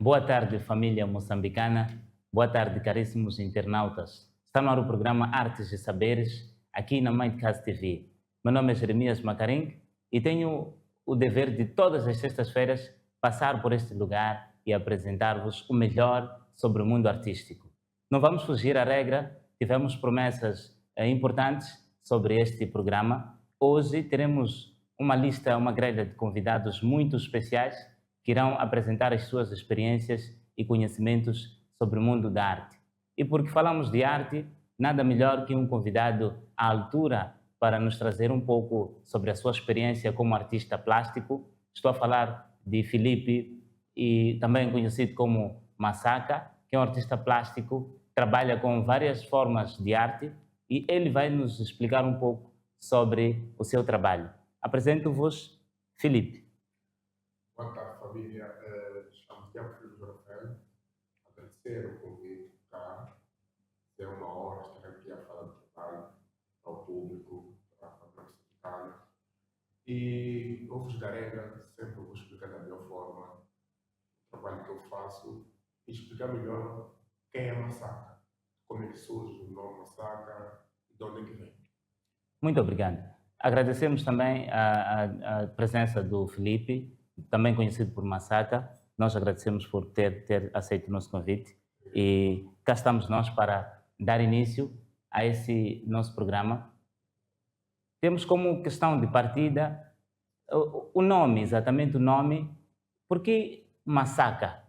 Boa tarde, família moçambicana. Boa tarde, caríssimos internautas. Está no ar o programa Artes e Saberes, aqui na Mindcast TV. Meu nome é Jeremias Macarim e tenho o dever de todas as sextas-feiras passar por este lugar e apresentar-vos o melhor sobre o mundo artístico. Não vamos fugir à regra, tivemos promessas importantes sobre este programa. Hoje teremos uma grelha de convidados muito especiais que irão apresentar as suas experiências e conhecimentos sobre o mundo da arte. E porque falamos de arte, nada melhor que um convidado à altura para nos trazer um pouco sobre a sua experiência como artista plástico. Estou a falar de Filipe, e também conhecido como Massaka, que é um artista plástico, trabalha com várias formas de arte e ele vai nos explicar um pouco sobre o seu trabalho. Apresento-vos Filipe. Boa tarde, família. Chamo-me Tiago Filho do Rafael. Agradecer o convite cá. É uma honra estar aqui a falar do trabalho ao público, para a família moçambicana. E não vos darei, sempre vou explicar da minha forma o trabalho que eu faço e explicar melhor quem é Massaka, como é que surge o nome Massaka e de onde é que vem. Muito obrigado. Agradecemos também a presença do Filipe, também conhecido por Massaka. Nós agradecemos por ter aceito o nosso convite e cá estamos nós para dar início a esse nosso programa. Temos como questão de partida o nome, exatamente o nome. Por que Massaka?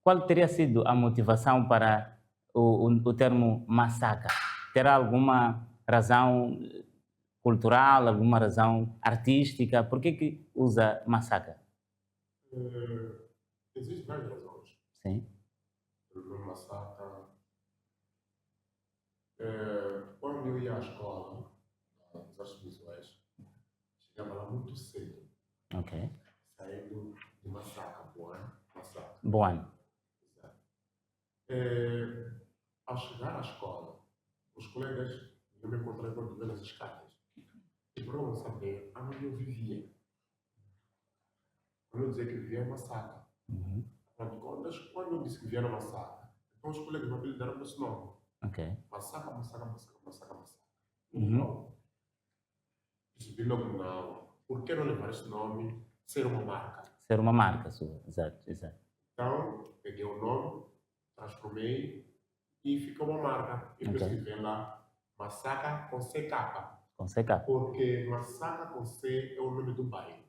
Qual teria sido a motivação para o termo Massaka? Terá alguma razão cultural, alguma razão artística? Por que usa Massaka? Existem várias razões. Sim. O nome Massaka. Quando eu ia à escola, nas artes visuais, chegava lá muito cedo, Ok. saindo de Massaka, Massaka. Bom. Exato. Ao chegar à escola, os colegas eu me encontrei quando nas escadas e procuram saber onde eu vivia. Quando eu dizia que vivia em Massaka. Uhum. Quando eu disse que vivia na Massaka, então os colegas me apelidaram esse nome. Ok. Massaka, Massaka, Massaka, Massaka, Massaka. Uhum. Então, percebi logo não. Por que não levar esse nome? Ser uma marca. Ser uma marca sua, exato. Então, peguei o nome, transformei e ficou uma marca. E por isso que vem lá Massaka com CK. Com CK. Porque Massaka com C é o nome do bairro.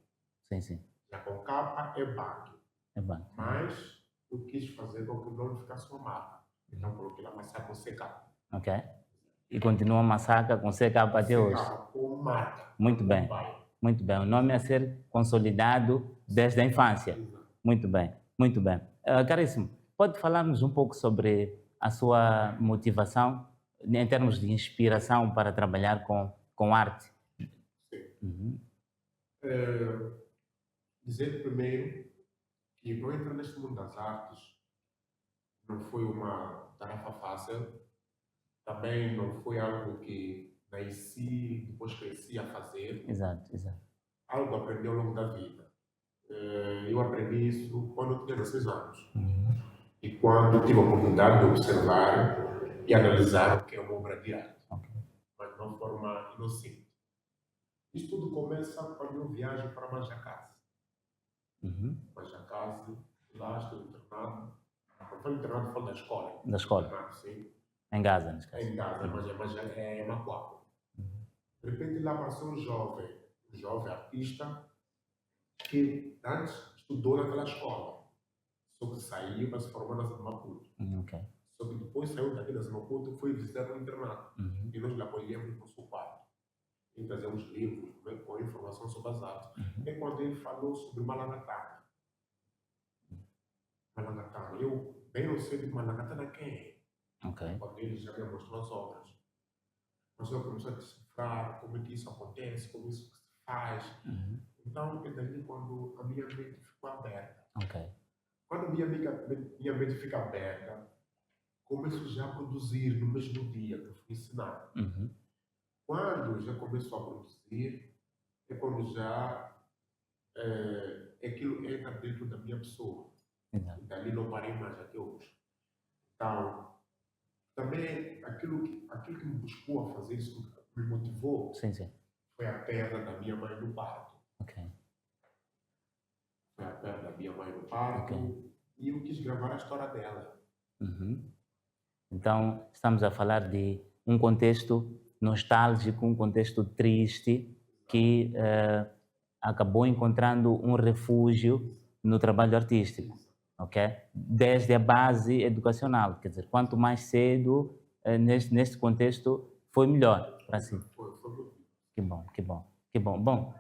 Sim. Já com K é banco. É bom. Mas eu quis fazer com que o nome ficasse uma marca. Então coloquei lá Massaka com CK. Ok. E continua Massaka com CK até hoje. CK com marca. Muito bem. Muito bem. O nome a ser consolidado desde a infância. Exato. Muito bem. Caríssimo, pode falar-nos um pouco sobre a sua motivação em termos de inspiração para trabalhar com arte? Sim. Uhum. Dizer primeiro que para eu entrar neste mundo das artes não foi uma tarefa fácil, também não foi algo que nasci, depois cresci a fazer, Exato. algo aprendi ao longo da vida. Eu aprendi isso quando eu tinha 16 anos e quando tive a oportunidade de observar e analisar o que é uma obra de arte, Ok. mas de uma forma inocente. Isso tudo começa quando eu viajo para Majacase. Uhum. Majacase, lá estou internado. Não foi internado, foi da escola. Da escola. Internado, sim. Em Gaza, nesse caso. Em Gaza, mas é Macuaco. De repente lá passou um jovem artista que antes estudou naquela escola, só que saiu para se formar na Zé de Maputo. Ok. Só que depois saiu daqui da Zé de Maputo e foi visitar o internato. Uhum. E nós lhe acolhemos no seu quarto. E trazemos livros com informação sobre as artes. Uhum. É quando ele falou sobre Malangatana. Malangatana. Eu bem não sei de Malangatana quem é. Ok. Quando ele já me mostrou as obras. Mas eu comecei a decifrar como é que isso acontece, como isso se faz. Uhum. Então, é daí quando a minha mente ficou aberta. Ok. Quando a minha mente fica aberta, começo já a produzir no mesmo dia que eu fui ensinar. Uhum. Quando já começo a produzir, é quando já aquilo entra dentro da minha pessoa. Exato. E dali não parei mais até hoje. Então, também aquilo que me buscou a fazer isso, me motivou, Sim, sim. foi a perda da minha mãe no parto. Ok. Foi a perda da minha mãe no parto. Ok. E eu quis gravar a história dela. Uhum. Então, estamos a falar de um contexto nostálgico, um contexto triste, que acabou encontrando um refúgio no trabalho artístico, ok? Desde a base educacional, quer dizer, quanto mais cedo, neste contexto, foi melhor para si. Foi muito. Que bom, que bom, que bom. Bom,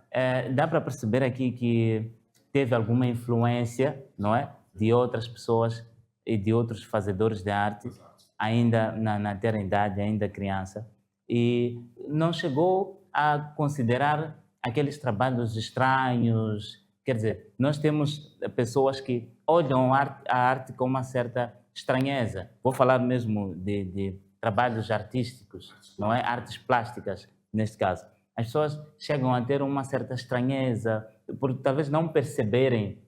dá para perceber aqui que teve alguma influência, não é? De outras pessoas e de outros fazedores de arte, Exato. ainda na terra idade, ainda criança, e não chegou a considerar aqueles trabalhos estranhos. Quer dizer, nós temos pessoas que olham a arte com uma certa estranheza. Vou falar mesmo de trabalhos artísticos, não é? Artes plásticas, neste caso. As pessoas chegam a ter uma certa estranheza por talvez não perceberem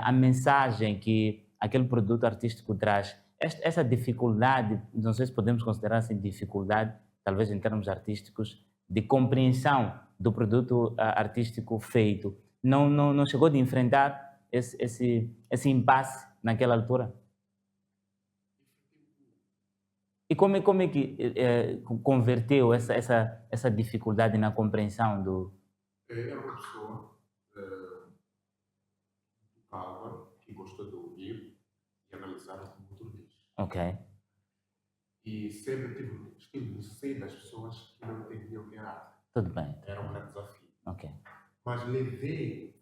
a mensagem que aquele produto artístico traz. Essa dificuldade, não sei se podemos considerar assim dificuldade, talvez em termos artísticos, de compreensão do produto artístico feito, não chegou de enfrentar esse impasse naquela altura? E como é que converteu essa dificuldade na compreensão do... Era uma pessoa calma, que gosta de ouvir e analisar o que o outro diz. Ok, E sempre estive no seio das pessoas que não entendiam o que era arte. tudo bem. Era um grande desafio. Ok. Mas levei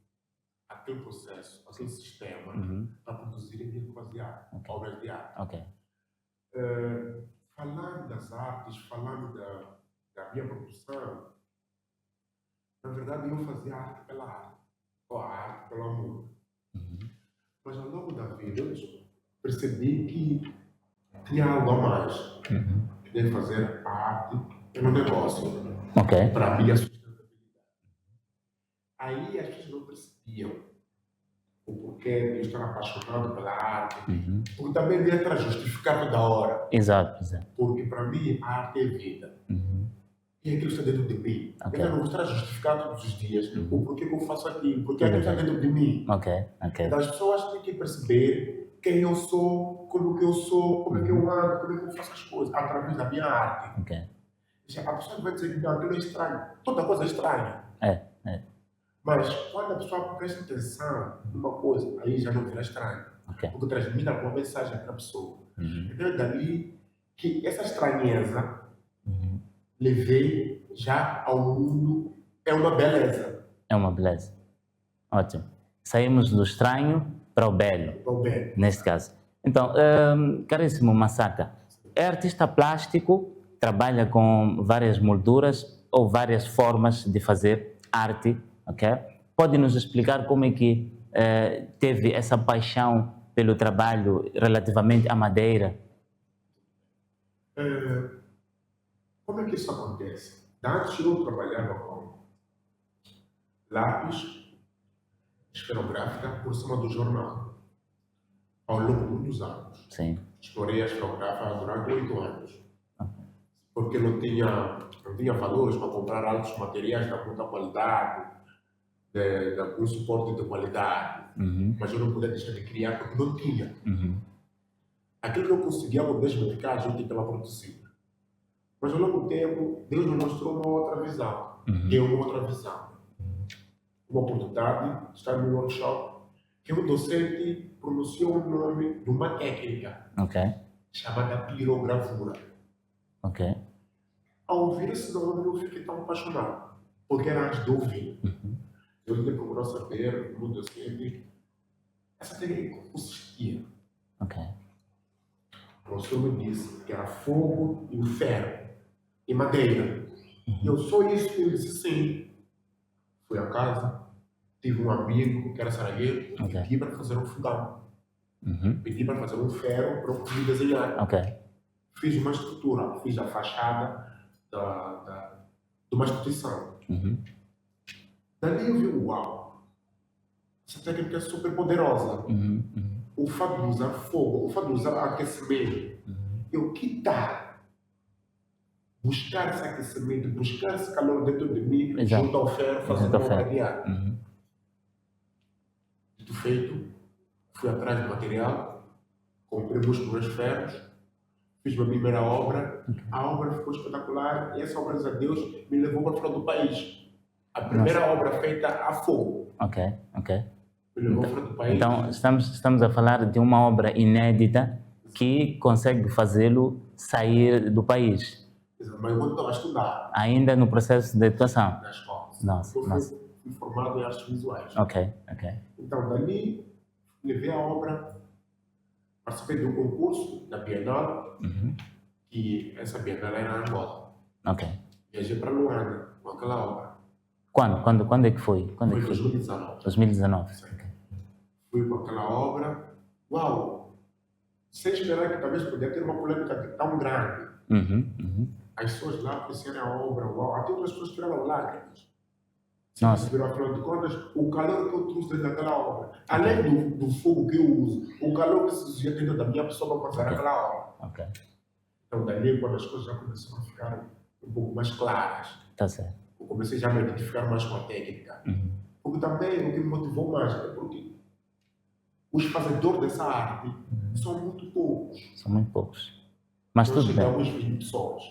aquele processo, aquele sistema, Uhum. para produzir aquilo que fazia Ok. obras de arte. Ok. Falando das artes, falando da minha produção, na verdade eu fazia arte pela arte, ou a arte pelo amor. Uhum. Mas ao longo da vida eu percebi que tinha algo a mais. Uhum. De fazer a arte pelo negócio, Ok. para a minha sustentabilidade. Aí as pessoas não percebiam o porquê de eu estar apaixonado pela arte, Uhum. porque também devia estar justificado toda hora, Exato, exato. porque para mim a arte é vida. Uhum. E aquilo está dentro de mim. Ok. Eu não vou estar a justificar todos os dias o porquê que eu faço aquilo, porque Tudo aquilo está bem. dentro de mim. Ok, ok. Então as pessoas têm que perceber quem eu sou, como que eu sou, como é que eu ando, como é que eu faço as coisas, através da minha arte. Ok. A pessoa vai dizer que não, aquilo é estranho. Toda coisa é estranha. É. Mas quando a pessoa presta atenção numa coisa, aí já não vira estranho. Ok. Porque transmite alguma mensagem para a pessoa. Uhum. Então é dali que essa estranheza Uhum. levei já ao mundo. É uma beleza. É uma beleza. Ótimo. Saímos do estranho para o belo, Ao bem. neste caso. Então, caríssimo Massaka, é artista plástico, trabalha com várias molduras ou várias formas de fazer arte, ok? Pode nos explicar como é que teve essa paixão pelo trabalho relativamente à madeira? Como é que isso acontece? Antes eu trabalhava com lápis, esferográfica por cima do jornal. Ao longo de muitos anos. Sim. Explorei a esferográfica durante 8 anos. Porque não tinha valores para comprar altos materiais da muita qualidade, de algum suporte de qualidade. Uhum. Mas eu não podia deixar de criar porque não tinha. Uhum. Aquilo que eu conseguia mesmo de casa, eu tinha que produzir. Mas ao longo do tempo, Deus me mostrou uma outra visão. Uhum. Deu uma outra visão. Uma oportunidade de estar no workshop que o docente pronunciou o nome de uma técnica Ok. chamada pirogravura. Ok. Ao ouvir esse nome, eu fiquei tão apaixonado, porque era antes de ouvir. Uhum. Eu lhe procurou saber, no docente, essa técnica consistia. Ok. O professor me disse que era fogo e ferro e madeira. E eu só isso, ele disse sim. Fui a casa, tive um amigo que era saragueiro, Ok. pedi para fazer um fogão. Uhum. Pedi para fazer um ferro para eu conseguir desenhar. Ok. Fiz uma estrutura, fiz a fachada de uma instituição. Uhum. Dali eu vi, uau, essa técnica é super poderosa. Uhum. Uhum. o fato de usar fogo, o fato de usar aquecimento, eu que tal buscar esse aquecimento, buscar esse calor dentro de mim, Exato. junto ao ferro, fazer Junto ao uma obra ferro. de arte. Dito feito, fui atrás do material, comprei os primeiros ferros, fiz uma primeira obra, a obra ficou espetacular e essa obra, graças a Deus, me levou para fora do país. A primeira obra feita a fogo. Ok. Me levou para fora do país. Então, estamos a falar de uma obra inédita que consegue fazê-lo sair do país. Mas eu estava a estudar. Ainda no processo de educação? Na escola. Nossa. Fui formado em artes visuais. Ok. Então, dali, levei a obra, participei de um concurso da Bienal, que essa Bienal era em Angola. Ok. Viajei para Luanda com aquela obra. Quando é que foi? Foi em 2019. 2019. Okay. Fui com aquela obra. Uau! Sem esperar que talvez pudesse ter uma polêmica tão grande. As pessoas lá apreciaram a obra. Uau! Até outras pessoas tiraram lágrimas. Nossa. Afinal de contas, o calor que eu trouxe dentro daquela obra, além do fogo que eu uso, o calor que se exige dentro da minha pessoa para fazer aquela obra. Ok. Então, dali, quando as coisas já começaram a ficar um pouco mais claras, Tá certo. eu comecei já a me identificar mais com a técnica. Porque também o que me motivou mais é porque os fazedores dessa arte são muito poucos. São muito poucos. Mas Nós tudo bem. chegamos 20 pessoas.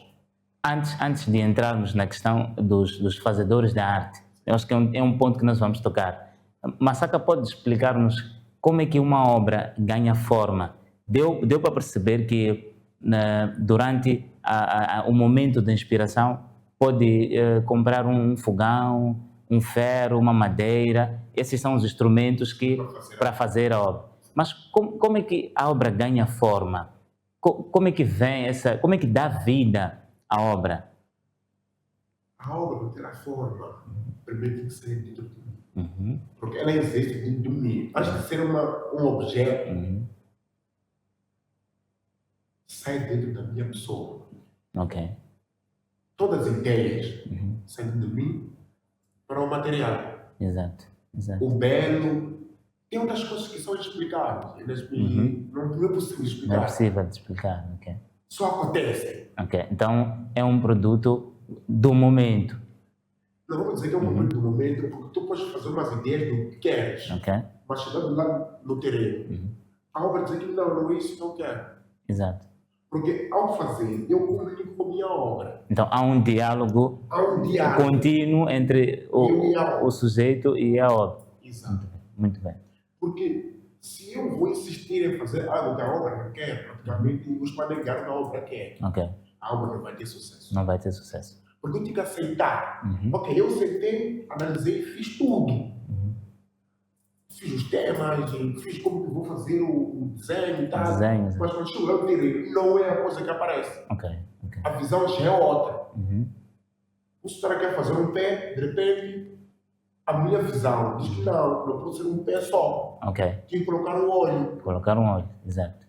Antes de entrarmos na questão dos fazedores da arte, eu acho que é um ponto que nós vamos tocar. Massaka, pode explicar-nos como é que uma obra ganha forma? Deu para perceber que durante o momento de inspiração pode comprar um fogão, um ferro, uma madeira. Esses são os instrumentos para fazer a obra. Mas como é que a obra ganha forma? Como é que vem como é que dá vida à obra? A obra, para ter a forma, primeiro tem que sair dentro de mim. Porque ela existe dentro de mim. Antes de ser um objeto, sai dentro da minha pessoa. Ok. Todas as ideias saem de mim para o material. Exato. O belo. Tem outras coisas que são inexplicáveis. Não é possível explicar. Não é possível de explicar. Ok. Só acontece. Ok. Então é um produto do momento. Não vamos dizer que é um produto do momento, porque tu podes fazer umas ideias do que queres. Ok. Mas chegando lá no terreno, a obra diz que não é isso que eu quero. Exato. Porque ao fazer, eu comunico com a minha obra. Então há um diálogo contínuo entre o sujeito e a obra. Exato. Muito bem. Porque se eu vou insistir em fazer algo que a obra não quer, praticamente os manegar na obra quer. Ok. A obra não vai ter sucesso. Não vai ter sucesso. Porque eu tenho que aceitar. Ok, eu sentei, analisei, fiz tudo. Fiz os temas, fiz como que vou fazer o desenho e tal. Mas quando chego lá, eu direi, não é a coisa que aparece. Ok. A visão já é outra. O senhor quer fazer um pé, de repente, a minha visão diz que não pode ser um pé só. Ok. Tem que colocar um olho. Colocar um olho, exato.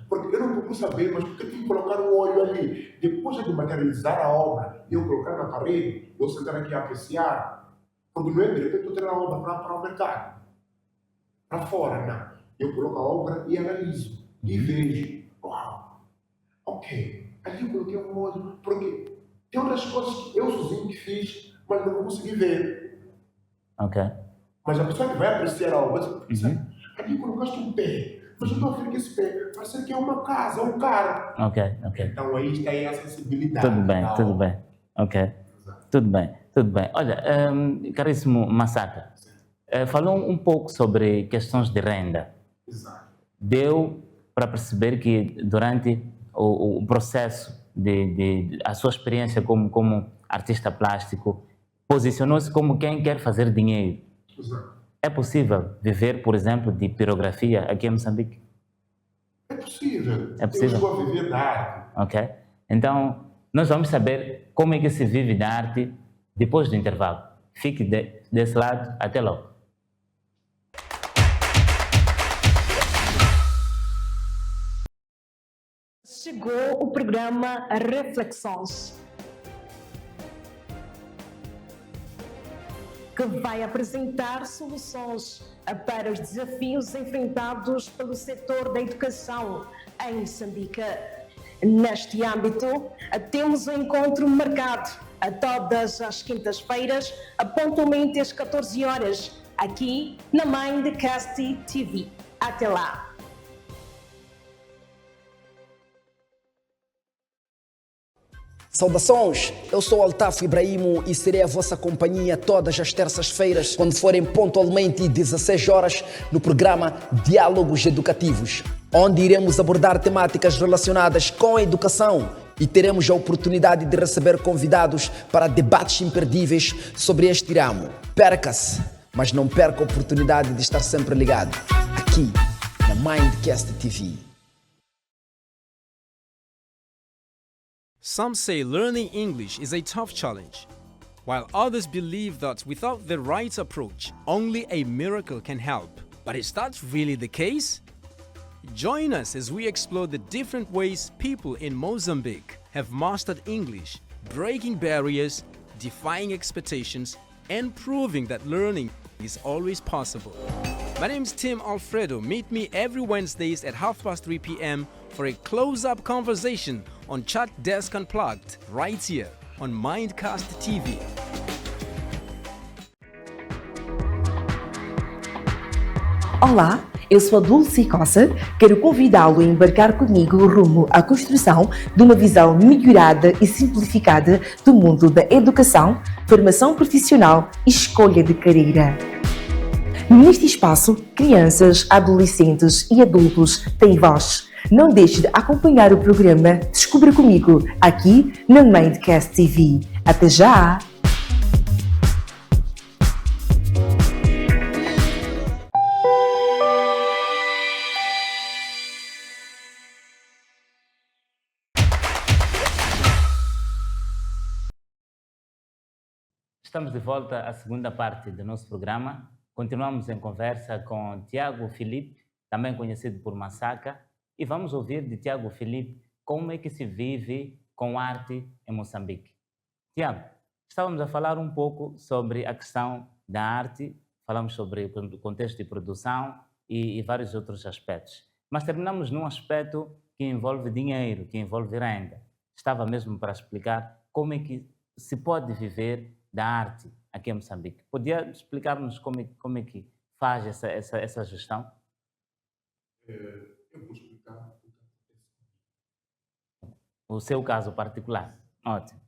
Porque eu não procuro saber, mas porque tem que colocar um olho ali. Depois de materializar a obra e eu colocar na parede, eu sentar aqui a apreciar. Porque não é de repente eu ter a obra para o mercado. Para fora, não. Eu coloco a obra e analiso. E vejo. Uau! Ok. Ali eu coloquei um olho. Porque tem outras coisas que eu sozinho que fiz, mas não vou conseguir ver. Ok. Mas a pessoa que vai apreciar a obra, ali colocaste um pé. Mas eu estou a ver que esse pé parece que é uma casa, um carro. Ok. Então aí está aí a sensibilidade. Tudo bem. Ok. Exato. Tudo bem. Olha, caríssimo Massaka, falou um pouco sobre questões de renda. Exato. Deu para perceber que durante o processo a sua experiência como artista plástico, posicionou-se como quem quer fazer dinheiro. Exato. É possível viver, por exemplo, de pirografia aqui em Moçambique? É possível. É possível. Eu estou a viver da arte. Ok. Então, nós vamos saber como é que se vive da arte depois do intervalo. Fique desse lado. Até logo. Chegou o programa Reflexões, que onde vai apresentar soluções para os desafios enfrentados pelo setor da educação em Moçambique. Neste âmbito, temos um encontro marcado a todas as quintas-feiras, pontualmente às 14 horas, aqui na Mindcast TV. Até lá! Saudações, eu sou Altafo Ibrahimo e serei a vossa companhia todas as terças-feiras, quando forem pontualmente 16 horas, no programa Diálogos Educativos, onde iremos abordar temáticas relacionadas com a educação e teremos a oportunidade de receber convidados para debates imperdíveis sobre este ramo. Perca-se, mas não perca a oportunidade de estar sempre ligado, aqui na Mindcast TV. Some say learning English is a tough challenge, while others believe that without the right approach, only a miracle can help. But is that really the case? Join us as we explore the different ways people in Mozambique have mastered English, breaking barriers, defying expectations, and proving that learning is always possible. My name is Tim Alfredo. Meet me every Wednesdays at 3:30 p.m. for a close-up conversation on Chat Desk Unplugged, right here on Mindcast TV. Olá, eu sou a Dulce Costa. Quero convidá-lo a embarcar comigo rumo à construção de uma visão melhorada e simplificada do mundo da educação, formação profissional e escolha de carreira. Neste espaço, crianças, adolescentes e adultos têm voz. Não deixe de acompanhar o programa Descubra Comigo, aqui na Mindcast TV. Até já! Estamos de volta à segunda parte do nosso programa. Continuamos em conversa com Tiago Filipe, também conhecido por Massaka, e vamos ouvir de Tiago Filipe como é que se vive com arte em Moçambique. Tiago, estávamos a falar um pouco sobre a questão da arte, falamos sobre o contexto de produção e vários outros aspectos, mas terminamos num aspecto que envolve dinheiro, que envolve renda. Estava mesmo para explicar como é que se pode viver da arte aqui em Moçambique. Podia explicar-nos como é que faz essa gestão? Eu vou explicar o que acontece. O seu caso particular. Ótimo.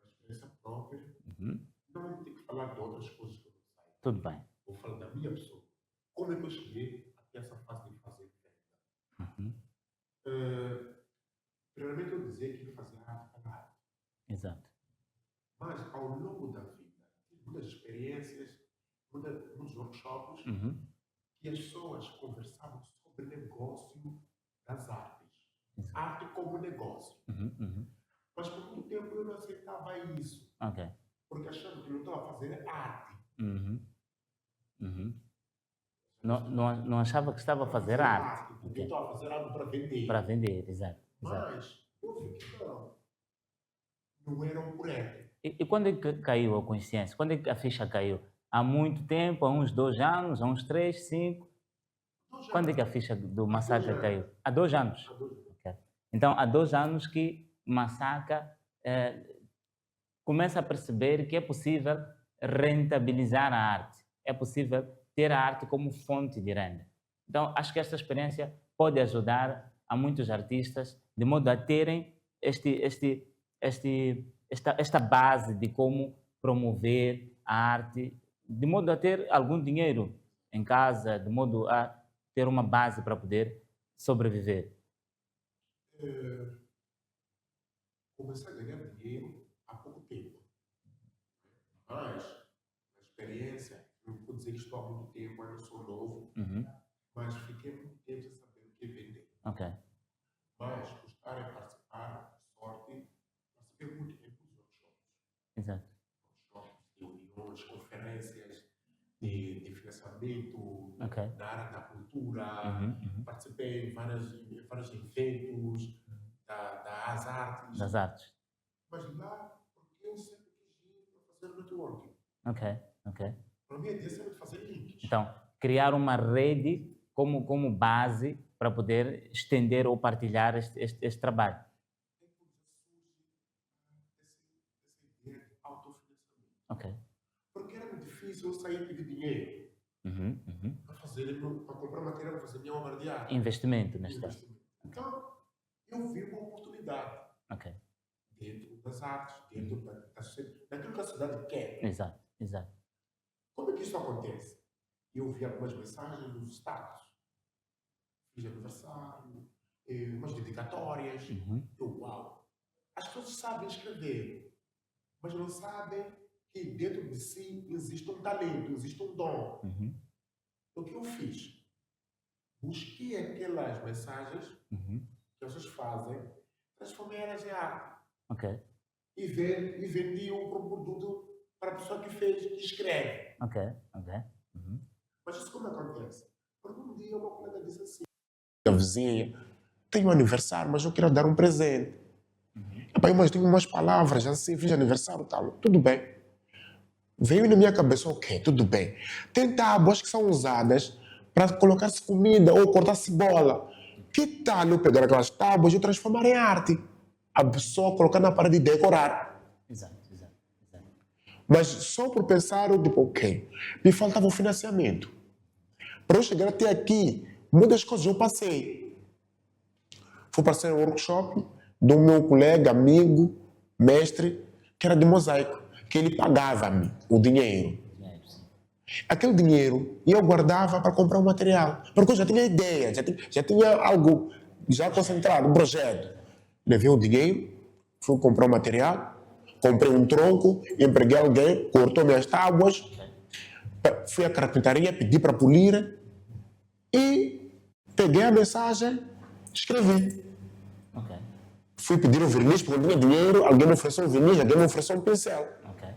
A experiência própria. Uhum. Não vou ter que falar de outras coisas que eu não sei. Tudo bem. Vou falar da minha pessoa. Como é que eu cheguei até essa fase de fazer venda? Uhum. Primeiramente eu dizia que ia fazer arte para arte. Exato. Mas ao longo da vida, tive muitas experiências, muitos workshops, Uhum. que as pessoas conversavam sobre negócio das artes. Exato. Arte como negócio. Uhum. Uhum. Mas por muito tempo eu não aceitava isso, Ok. porque achava que eu estava a fazer arte. Uhum. Uhum. Não achava que estava a fazer arte. Porque Ok. eu estava a fazer algo para vender. Para vender, exato. Exato. Mas eu vi que não era um projeto. E quando é que caiu a consciência? Quando é que a ficha caiu? Há muito tempo? Há uns 2 anos? Há uns 3, 5? Quando é que a ficha do Massaka caiu? Há 2 anos. Okay. Então, há 2 anos que Massaka começa a perceber que é possível rentabilizar a arte. É possível ter a arte como fonte de renda. Então, acho que esta experiência pode ajudar a muitos artistas de modo a terem esta base de como promover a arte, de modo a ter algum dinheiro em casa, de modo a ter uma base para poder sobreviver. Comecei a ganhar dinheiro há pouco tempo. Mas, a experiência, não vou dizer que estou há muito tempo, ainda sou novo, Uhum. mas fiquei muito tempo sem saber o que vender. Ok. Mas, por estar a participar, sorte, participei muito tempo nos workshops. Exato. Workshops, reuniões, conferências de financiamento, Ok. da área da cultura. Uhum. Participei em vários eventos das artes. Das artes. Mas lá, porque eu sempre quis ir para fazer networking. Ok. Ok. Para mim, a ideia é sempre fazer links. Então, criar uma rede como base para poder estender ou partilhar este trabalho. Essa ideia de autofinanciamento. Ok. Porque era muito difícil eu sair e pedir dinheiro para comprar material para fazer minha obra de arte. Investimento, neste caso. Então, eu vi uma oportunidade Ok. dentro das artes, dentro daquilo que a sociedade quer. Exato, exato. Como é que isso acontece? Eu vi algumas mensagens nos status. Fiz aniversário, umas dedicatórias. Eu, uau! As pessoas sabem escrever, mas não sabem que dentro de si existe um talento, existe um dom. O que eu fiz? Busquei aquelas mensagens que as pessoas fazem, transformei elas em arte. Ok. E vendi um produto para a pessoa que fez, que escreve. Ok, ok. Mas isso como acontece? Porque um dia uma colega disse assim: a vizinha, tenho um aniversário, mas eu quero dar um presente. Mas tenho umas palavras assim, fiz aniversário e tal. Tudo bem. Veio na minha cabeça, ok, tudo bem. Tem tábuas que são usadas para colocar-se comida ou cortar cebola. Que tal eu pegar aquelas tábuas e transformar em arte? A pessoa colocar na parede e decorar. Exato, exato. Mas só por pensar, eu tipo, ok, me faltava o financiamento. Para eu chegar até aqui, muitas coisas eu passei. Fui para ser um workshop do meu colega, amigo, mestre, que era de mosaico, que ele pagava-me o dinheiro. Aquele dinheiro eu guardava para comprar o material, porque eu já tinha ideia, já tinha algo já concentrado, um projeto. Levei o dinheiro, fui comprar o material, comprei um tronco, empreguei alguém, cortou minhas tábuas, fui à carpintaria, pedi para polir e peguei a mensagem, escrevi. Ok. Fui pedir um verniz porque eu tinha dinheiro, alguém me ofereceu um verniz, alguém me ofereceu um pincel. Ok.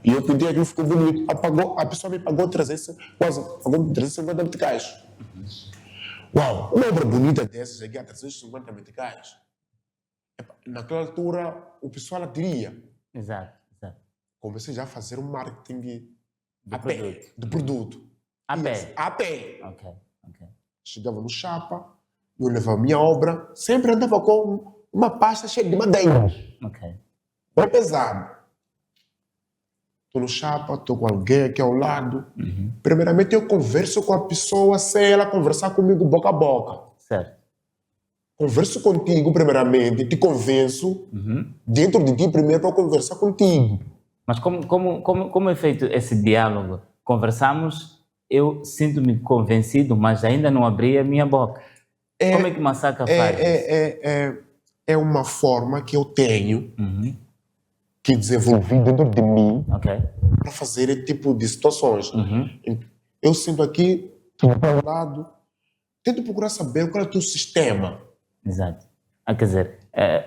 E eu pedi, aquilo ficou bonito. A pessoa me pagou 350 meticais. Uau, uma obra bonita dessa, cheguei a 350 meticais. Naquela altura, o pessoal aderia. Exato, exato. Comecei já a fazer um marketing Do produto. A Yes, pé. a pé. Ok, ok. Chegava no chapa, eu levava a minha obra, sempre andava com uma pasta cheia de madeiras. Ok. Não é pesado. Estou no chapa, estou com alguém aqui ao lado. Primeiramente, eu converso com a pessoa sem ela conversar comigo boca a boca. Certo. Converso contigo, primeiramente, te convenço dentro de ti primeiro para conversar contigo. Mas como é feito esse diálogo? Conversamos, eu sinto-me convencido, mas ainda não abri a minha boca. Como é que Massaka faz? É uma forma que eu tenho que desenvolvi dentro de mim para fazer esse tipo de situações. Eu sinto aqui, estou ao lado, tento procurar saber qual é o teu sistema. Exato. Quer dizer,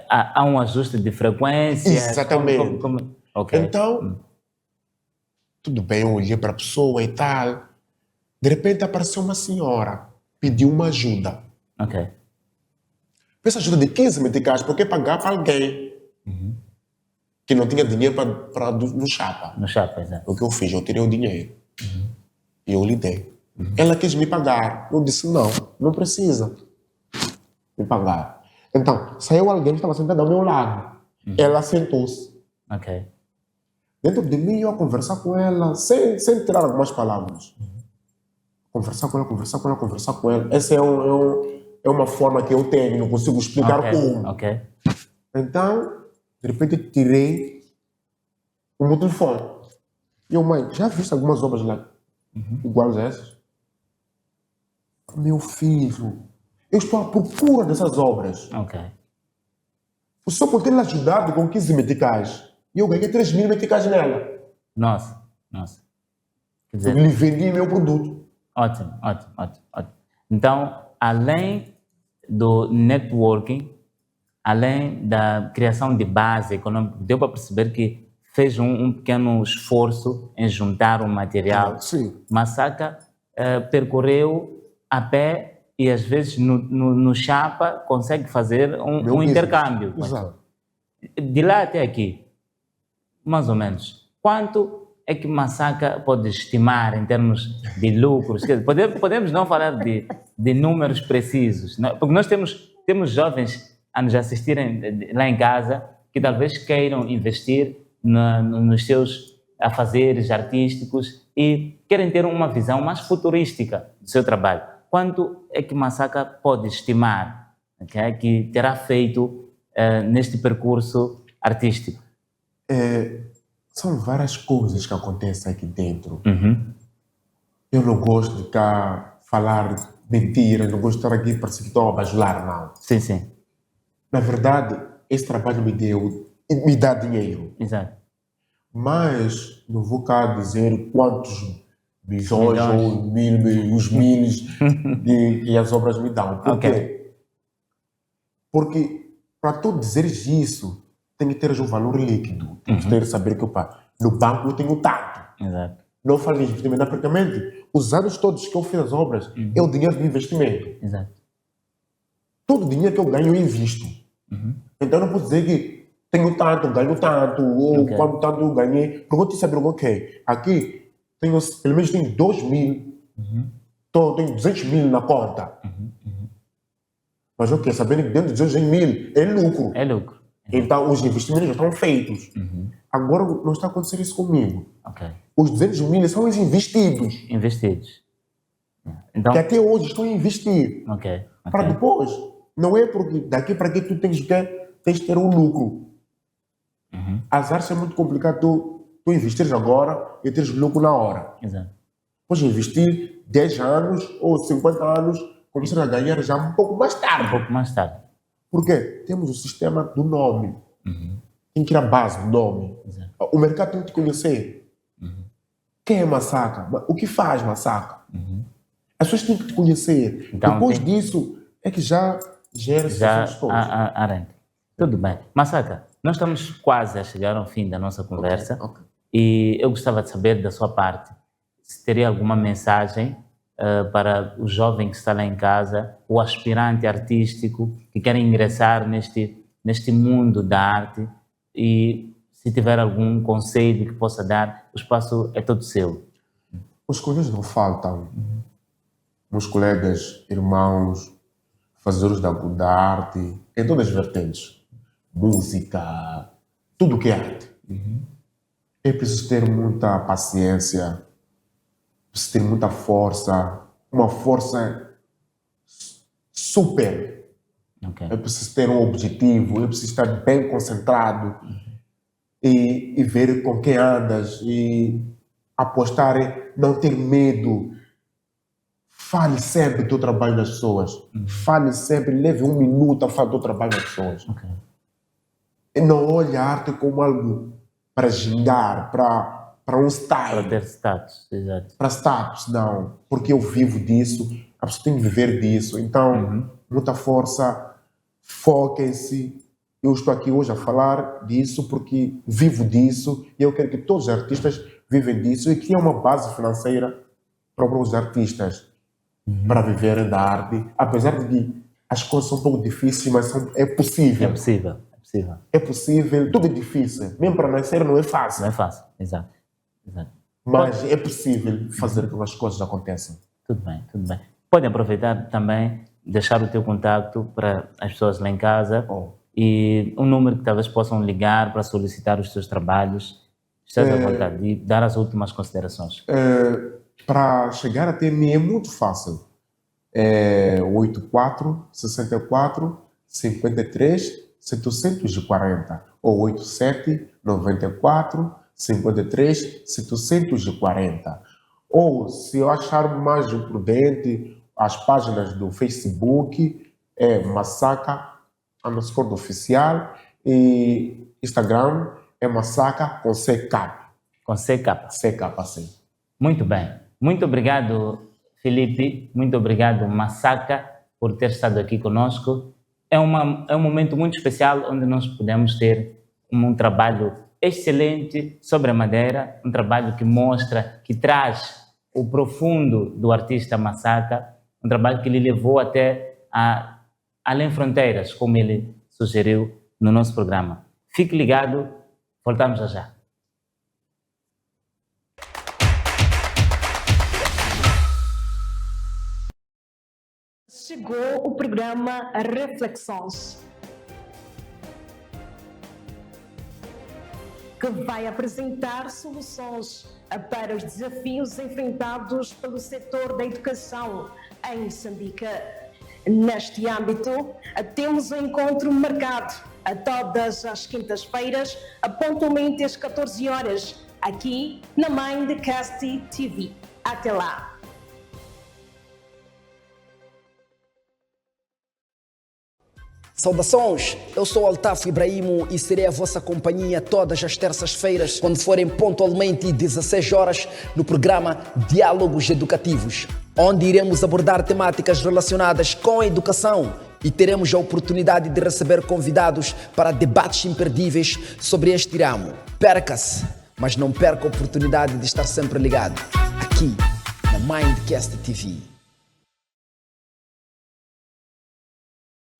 há um ajuste de frequência? Exatamente. Okay. Então, tudo bem, eu olhei para a pessoa e tal. De repente apareceu uma senhora, pediu uma ajuda. Ok. Essa ajuda de 15 meticais, porque pagar para alguém que não tinha dinheiro para no chapa. No chapa, exato. O que eu fiz? Eu tirei o dinheiro e eu lhe dei. Ela quis me pagar. Eu disse, não precisa me pagar. Então, saiu alguém que estava sentado ao meu lado. Ela sentou-se. Ok. Dentro de mim, eu a conversar com ela, sem tirar algumas palavras. Conversar com ela. Essa é uma forma que eu tenho, não consigo explicar como. Ok. Então, de repente, tirei o meu telefone. E eu, mãe, já viste algumas obras lá iguais a essas? Meu filho, eu estou à procura dessas obras. Ok. Eu só por ter ajudado com 15 meticais. E eu ganhei 3.000 meticais nela. Nossa. Quer Eu dizer, lhe vendi meu produto. ótimo. Então, além do networking, além da criação de base econômica, deu para perceber que fez um pequeno esforço em juntar o material. Sim. Massaka percorreu a pé e às vezes no chapa consegue fazer um intercâmbio. Exato. De lá até aqui, mais ou menos, quanto é que Massacah pode estimar em termos de lucros? Quer dizer, podemos não falar de números precisos, não? Porque nós temos jovens a nos assistirem lá em casa que talvez queiram investir nos seus afazeres artísticos e querem ter uma visão mais futurística do seu trabalho. Quanto é que Massacah pode estimar, okay, que terá feito neste percurso artístico? São várias coisas que acontecem aqui dentro. Uhum. Eu não gosto de cá falar mentiras, não gosto de estar aqui para que estou a bajular, não. Sim, sim. Na verdade, esse trabalho me dá dinheiro. Exato. Mas não vou cá dizer quantos milhões ou os miles que as obras me dão. Por quê? Porque para tu dizeres isso, tem que ter um valor líquido. Tem que ter saber que no banco eu tenho tanto. Exato. Não falo de investimento, praticamente. Os anos todos que eu fiz as obras é o dinheiro de investimento. Exato. Todo o dinheiro que eu ganho eu invisto. Então eu não posso dizer que tenho tanto, ganho tanto, ou quanto tanto eu ganhei. Porque eu te saber, aqui tenho, pelo menos tenho 2 mil, tenho 200 mil na conta. Mas sabendo que dentro de 200 mil é lucro. É lucro. Então os investimentos já estão feitos. Agora não está acontecendo isso comigo. Os 200 mil são os investidos. Investidos. Então, que até hoje estão a investir. Para depois. Não é porque daqui para aqui tu tens de ter um lucro. As artes é muito complicado tu investires agora e teres lucro na hora. Exato. Podes investir 10 anos ou 50 anos, começar a ganhar já um pouco mais tarde. Um pouco mais tarde. Por quê? Temos o sistema do nome. Tem que ir à base do nome. Exato. O mercado tem que te conhecer. Quem é Massacah? O que faz Massacah? As pessoas têm que te conhecer. Então, depois disso é que já gera situações todas. Arranca. Tudo bem. Massacah, nós estamos quase a chegar ao fim da nossa conversa. E eu gostava de saber da sua parte se teria alguma mensagem para o jovem que está lá em casa, o aspirante artístico que quer ingressar neste mundo da arte, e se tiver algum conselho que possa dar, o espaço é todo seu. Os conselhos não faltam. Meus colegas, irmãos, fazedores da arte, em todas as vertentes, música, tudo que é arte. É preciso ter muita paciência, preciso ter muita força, uma força super. É preciso ter um objetivo, é preciso estar bem concentrado e ver com quem andas e apostar em não ter medo. Fale sempre do teu trabalho das pessoas. Fale sempre, leve 1 minuto a falar do teu trabalho das pessoas. E não olhe a arte como algo para gingar, para um style. Para ter status, exato. Para status, não. Porque eu vivo disso, a pessoa tem que viver disso. Então, muita força, foquem-se. Eu estou aqui hoje a falar disso porque vivo disso e eu quero que todos os artistas vivem disso e criam uma base financeira para os artistas para viverem da arte. Apesar de que as coisas são um pouco difíceis, mas é possível. É possível. É possível, tudo é difícil. Mesmo para nascer não é fácil. Não é fácil, exato. Mas é possível fazer com que as coisas aconteçam. Tudo bem. Pode aproveitar também, deixar o teu contato para as pessoas lá em casa e um número que talvez possam ligar para solicitar os teus trabalhos. Estás à vontade de dar as últimas considerações. Para chegar até mim é muito fácil. É 84 64 53 740 ou 87 94 53 740. Ou, se eu achar mais prudente, as páginas do Facebook é Massacah_oficial e Instagram é Massacah com CK. Com CK. CK, sim. Muito bem. Muito obrigado, Felipe. Muito obrigado, Massacah, por ter estado aqui conosco. É um momento muito especial onde nós podemos ter um trabalho excelente sobre a madeira, um trabalho que mostra, que traz o profundo do artista Massacah, um trabalho que lhe levou até além fronteiras, como ele sugeriu no nosso programa. Fique ligado, voltamos já. chegou o programa Reflexões, que vai apresentar soluções para os desafios enfrentados pelo setor da educação em Moçambique. Neste âmbito, temos um encontro marcado a todas as quintas-feiras, pontualmente às 14 horas, aqui na Mindcast TV. Até lá! Saudações, eu sou Altaf Ibrahimo e serei a vossa companhia todas as terças-feiras, quando forem pontualmente 16 horas, no programa Diálogos Educativos, onde iremos abordar temáticas relacionadas com a educação e teremos a oportunidade de receber convidados para debates imperdíveis sobre este ramo. Perca-se, mas não perca a oportunidade de estar sempre ligado, aqui na Mindcast TV.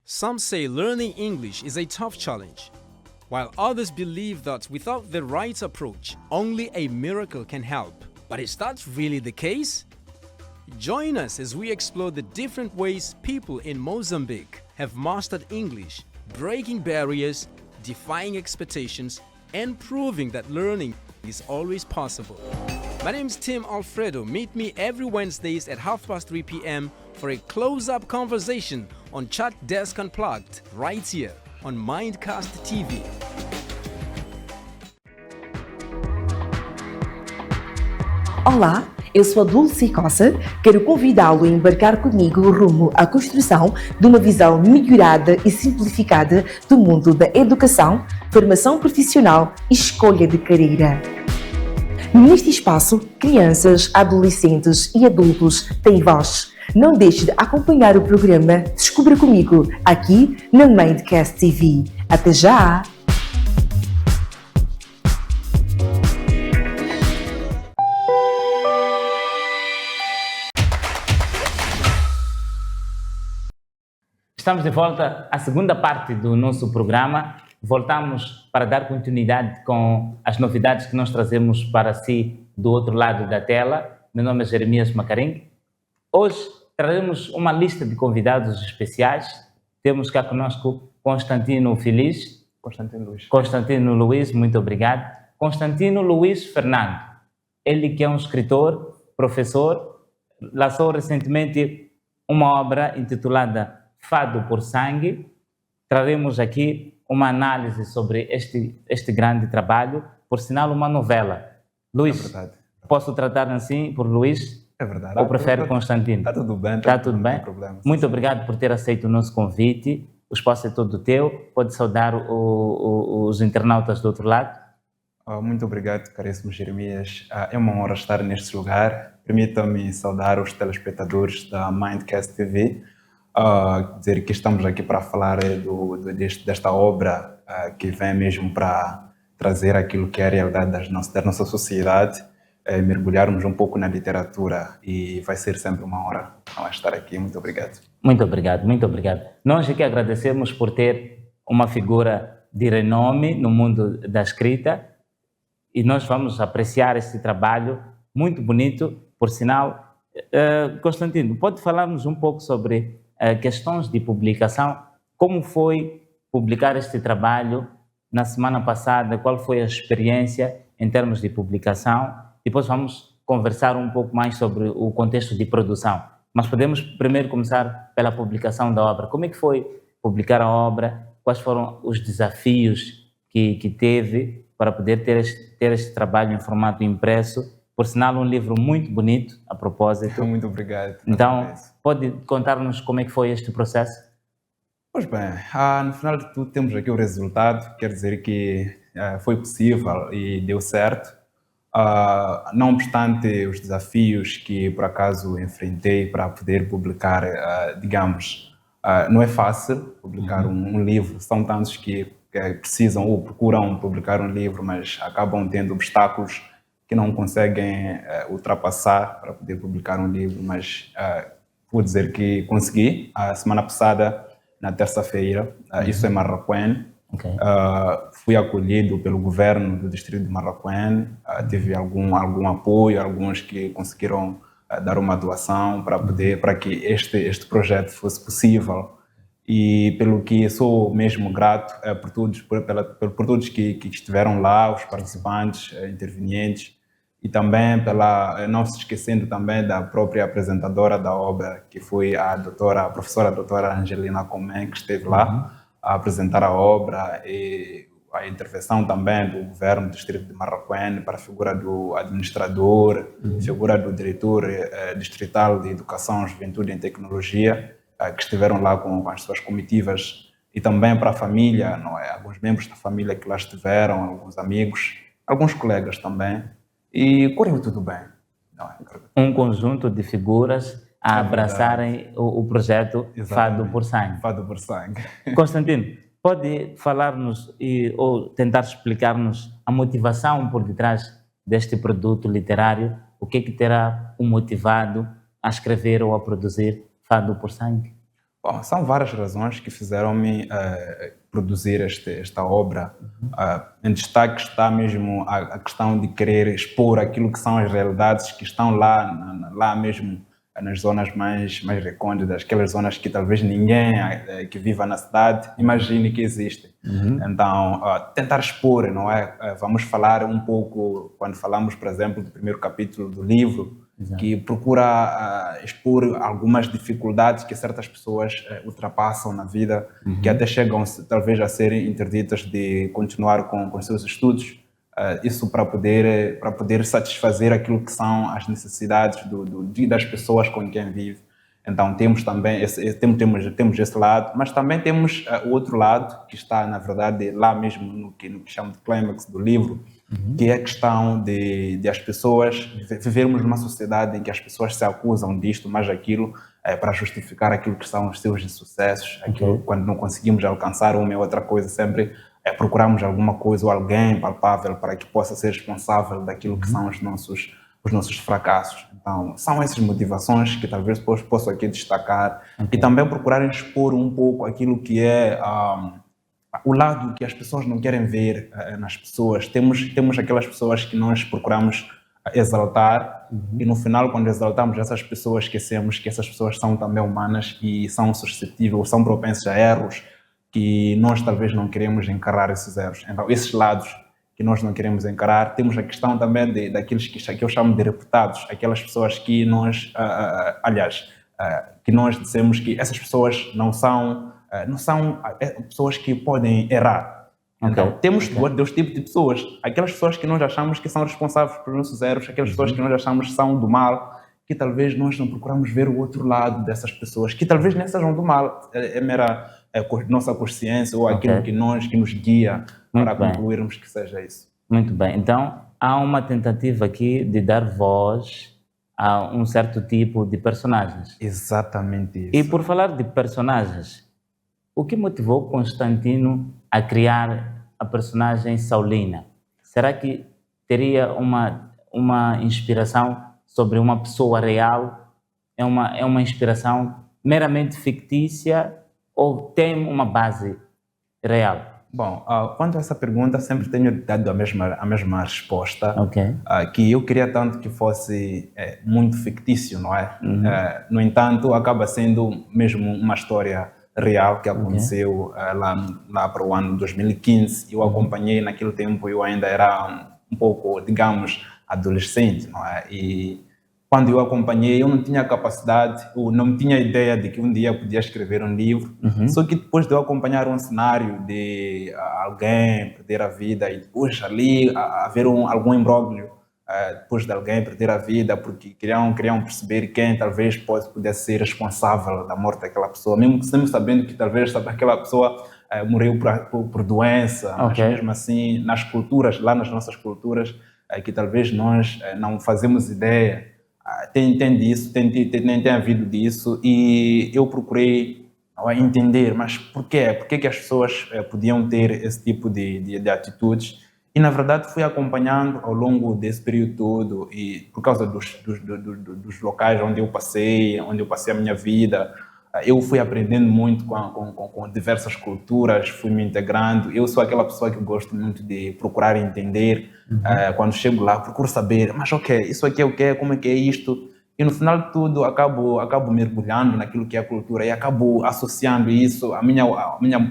Some say learning English is a tough challenge, while others believe that without the right approach, only a miracle can help. But is that really the case? Join us as we explore the different ways people in Mozambique have mastered English, breaking barriers, defying expectations, and proving that learning is always possible. My name is Tim Alfredo. Meet me every Wednesdays at 3:30 p.m. for a close-up conversation on Chat Desk Unplugged, right here on Mindcast TV. Olá, eu sou a Dulce Coça, quero convidá-lo a embarcar comigo rumo à construção de uma visão melhorada e simplificada do mundo da educação, formação profissional e escolha de carreira. Neste espaço, crianças, adolescentes e adultos têm voz. Não deixe de acompanhar o programa Descubra Comigo, aqui na Mindcast TV. Até já! Estamos de volta à segunda parte do nosso programa. Voltamos para dar continuidade com as novidades que nós trazemos para si do outro lado da tela. Meu nome é Jeremias Macarim. Hoje traremos uma lista de convidados especiais. Temos cá conosco Constantino Feliz. Constantino Luiz, muito obrigado. Constantino Luiz Fernando. Ele que é um escritor, professor, lançou recentemente uma obra intitulada Fado por Sangue. Traremos aqui uma análise sobre este grande trabalho, por sinal uma novela. Luiz, é verdade. Posso tratar assim por Luiz? É verdade. Ou prefere Constantino? Está tudo bem. Está tudo bem? Não tem problema. Muito obrigado por ter aceito o nosso convite. O espaço é todo teu. Pode saudar os internautas do outro lado. Muito obrigado, caríssimo Jeremias. É uma honra estar neste lugar. Permita-me saudar os telespectadores da Mindcast TV. Dizer que estamos aqui para falar desta obra que vem mesmo para trazer aquilo que é a realidade da nossa sociedade, mergulharmos um pouco na literatura, e vai ser sempre uma honra estar aqui. Muito obrigado. Muito obrigado, muito obrigado. Nós aqui agradecemos por ter uma figura de renome no mundo da escrita, e nós vamos apreciar esse trabalho muito bonito, por sinal. Constantino, pode falar-nos um pouco sobre questões de publicação? Como foi publicar este trabalho na semana passada? Qual foi a experiência em termos de publicação? Depois vamos conversar um pouco mais sobre o contexto de produção. Mas podemos primeiro começar pela publicação da obra. Como é que foi publicar a obra? Quais foram os desafios que teve para poder ter este trabalho em formato impresso? Por sinal, um livro muito bonito, a propósito. Muito obrigado. Então, pode contar-nos como é que foi este processo? Pois bem, no final de tudo temos aqui o resultado. Quer dizer que foi possível e deu certo. Não obstante os desafios que por acaso enfrentei para poder publicar, digamos, não é fácil publicar um livro. São tantos que precisam ou procuram publicar um livro, mas acabam tendo obstáculos que não conseguem ultrapassar para poder publicar um livro. Mas vou dizer que consegui. A semana passada, na terça-feira, isso é Marraquém. Okay. Fui acolhido pelo governo do distrito de Marraquém. Tive algum apoio, alguns que conseguiram dar uma doação para que este projeto fosse possível. E pelo que sou mesmo grato por todos que estiveram lá, os participantes, intervenientes, e também não se esquecendo também da própria apresentadora da obra, que foi a professora doutora Angelina Comem, que esteve lá a apresentar a obra, e a intervenção também do governo do distrito de Marraquém para a figura do administrador, figura do diretor distrital de Educação, Juventude e Tecnologia, que estiveram lá com as suas comitivas, e também para a família, não é? Alguns membros da família que lá estiveram, alguns amigos, alguns colegas também, e correu tudo bem. Não é? Um conjunto de figuras a abraçarem o projeto Exatamente. Fado por Sangue. Fado por Sangue. Constantino, pode falar-nos ou tentar explicar-nos a motivação por detrás deste produto literário? O que terá o motivado a escrever ou a produzir Fado por Sangue? Bom, são várias razões que fizeram-me produzir esta obra. Em destaque está mesmo a questão de querer expor aquilo que são as realidades que estão lá mesmo nas zonas mais recônditas, aquelas zonas que talvez ninguém que viva na cidade imagine que existem. Então, tentar expor, não é? Vamos falar um pouco, quando falamos, por exemplo, do primeiro capítulo do livro, que procura expor algumas dificuldades que certas pessoas ultrapassam na vida, que até chegam talvez a serem interditas de continuar com seus estudos, isso para poder satisfazer aquilo que são as necessidades das pessoas com quem vive. Então temos também temos esse lado, mas também temos o outro lado, que está na verdade lá mesmo no que chamo de clímax do livro, que é a questão de as pessoas vivermos numa sociedade em que as pessoas se acusam disto, mas aquilo, para justificar aquilo que são os seus insucessos, aquilo, quando não conseguimos alcançar uma ou outra coisa, sempre procuramos alguma coisa ou alguém palpável para que possa ser responsável daquilo que são os nossos fracassos. Então, são essas motivações que talvez posso aqui destacar, e também procurar expor um pouco aquilo que é o lado que as pessoas não querem ver nas pessoas. Temos aquelas pessoas que nós procuramos exaltar, e no final, quando exaltamos essas pessoas, esquecemos que essas pessoas são também humanas e são suscetíveis, são propensas a erros, que nós talvez não queremos encarar esses erros. Então, esses lados que nós não queremos encarar, temos a questão também daqueles que eu chamo de reputados, aquelas pessoas que nós, que nós dissemos que essas pessoas não são pessoas que podem errar. Então, temos dois tipos de pessoas. Aquelas pessoas que nós achamos que são responsáveis pelos nossos erros, aquelas pessoas que nós achamos que são do mal, que talvez nós não procuramos ver o outro lado dessas pessoas, que talvez nem sejam do mal, é mera nossa consciência ou aquilo que nos guia para concluirmos que seja isso. Muito bem. Então, há uma tentativa aqui de dar voz a um certo tipo de personagens. Exatamente isso. E por falar de personagens, o que motivou Constantino a criar a personagem Saulina? Será que teria uma inspiração sobre uma pessoa real? É uma inspiração meramente fictícia ou tem uma base real? Bom, quanto a essa pergunta, sempre tenho dado a mesma resposta, que eu queria tanto que fosse muito fictício, não é? No entanto, acaba sendo mesmo uma história real que aconteceu lá para o ano 2015. Eu acompanhei naquele tempo, eu ainda era um pouco, digamos, adolescente, não é? E quando eu acompanhei, eu não tinha capacidade, eu não tinha ideia de que um dia eu podia escrever um livro. Só que depois de eu acompanhar um cenário de alguém perder a vida e depois ali haver algum imbróglio, depois de alguém perder a vida, porque queriam perceber quem talvez pudesse ser responsável da morte daquela pessoa, mesmo sabendo que talvez aquela pessoa morreu por doença, mas mesmo assim, nas culturas, lá nas nossas culturas, que talvez nós não fazemos ideia, tem disso, tem havido disso, e eu procurei entender, mas por quê? Por que as pessoas podiam ter esse tipo de atitudes? E, na verdade, fui acompanhando ao longo desse período todo, e por causa dos locais onde eu passei a minha vida, eu fui aprendendo muito com diversas culturas, fui me integrando. Eu sou aquela pessoa que gosto muito de procurar entender. Quando chego lá, procuro saber, mas isso aqui é o quê? Como é que é isto? e no final de tudo acabo mergulhando naquilo que é a cultura e acabo associando isso à minha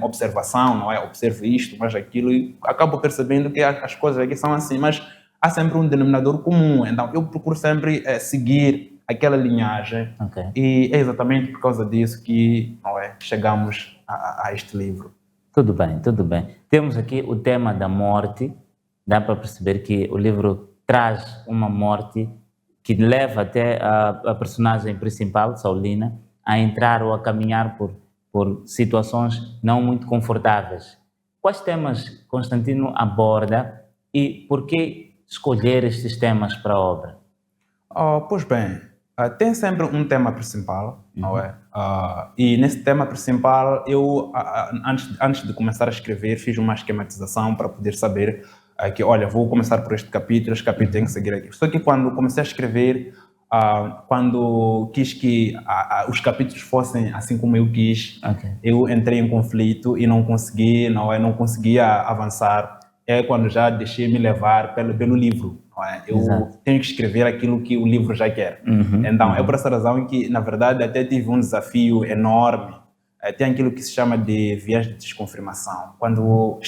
observação, não é? Observo isto, mas aquilo, e acabo percebendo que as coisas aqui são assim, mas há sempre um denominador comum, então eu procuro sempre seguir aquela linhagem, e é exatamente por causa disso que, não é, chegamos a este livro. Tudo bem, tudo bem. Temos aqui o tema da morte, dá para perceber que o livro traz uma morte que leva até a personagem principal, Saulina, a entrar ou a caminhar por situações não muito confortáveis. Quais temas Constantino aborda e por que escolher estes temas para a obra? Pois bem, tem sempre um tema principal, não é? E nesse tema principal, eu, antes de começar a escrever, fiz uma esquematização para poder saber que, olha, vou começar por este capítulo tem que seguir aqui. Só que quando comecei a escrever, quando quis que os capítulos fossem assim como eu quis, eu entrei em conflito e não conseguia avançar. É quando já deixei me levar pelo livro. Não é? Eu tenho que escrever aquilo que o livro já quer. Então, é por essa razão que, na verdade, até tive um desafio enorme. Tem aquilo que se chama de viés de desconfirmação. Quando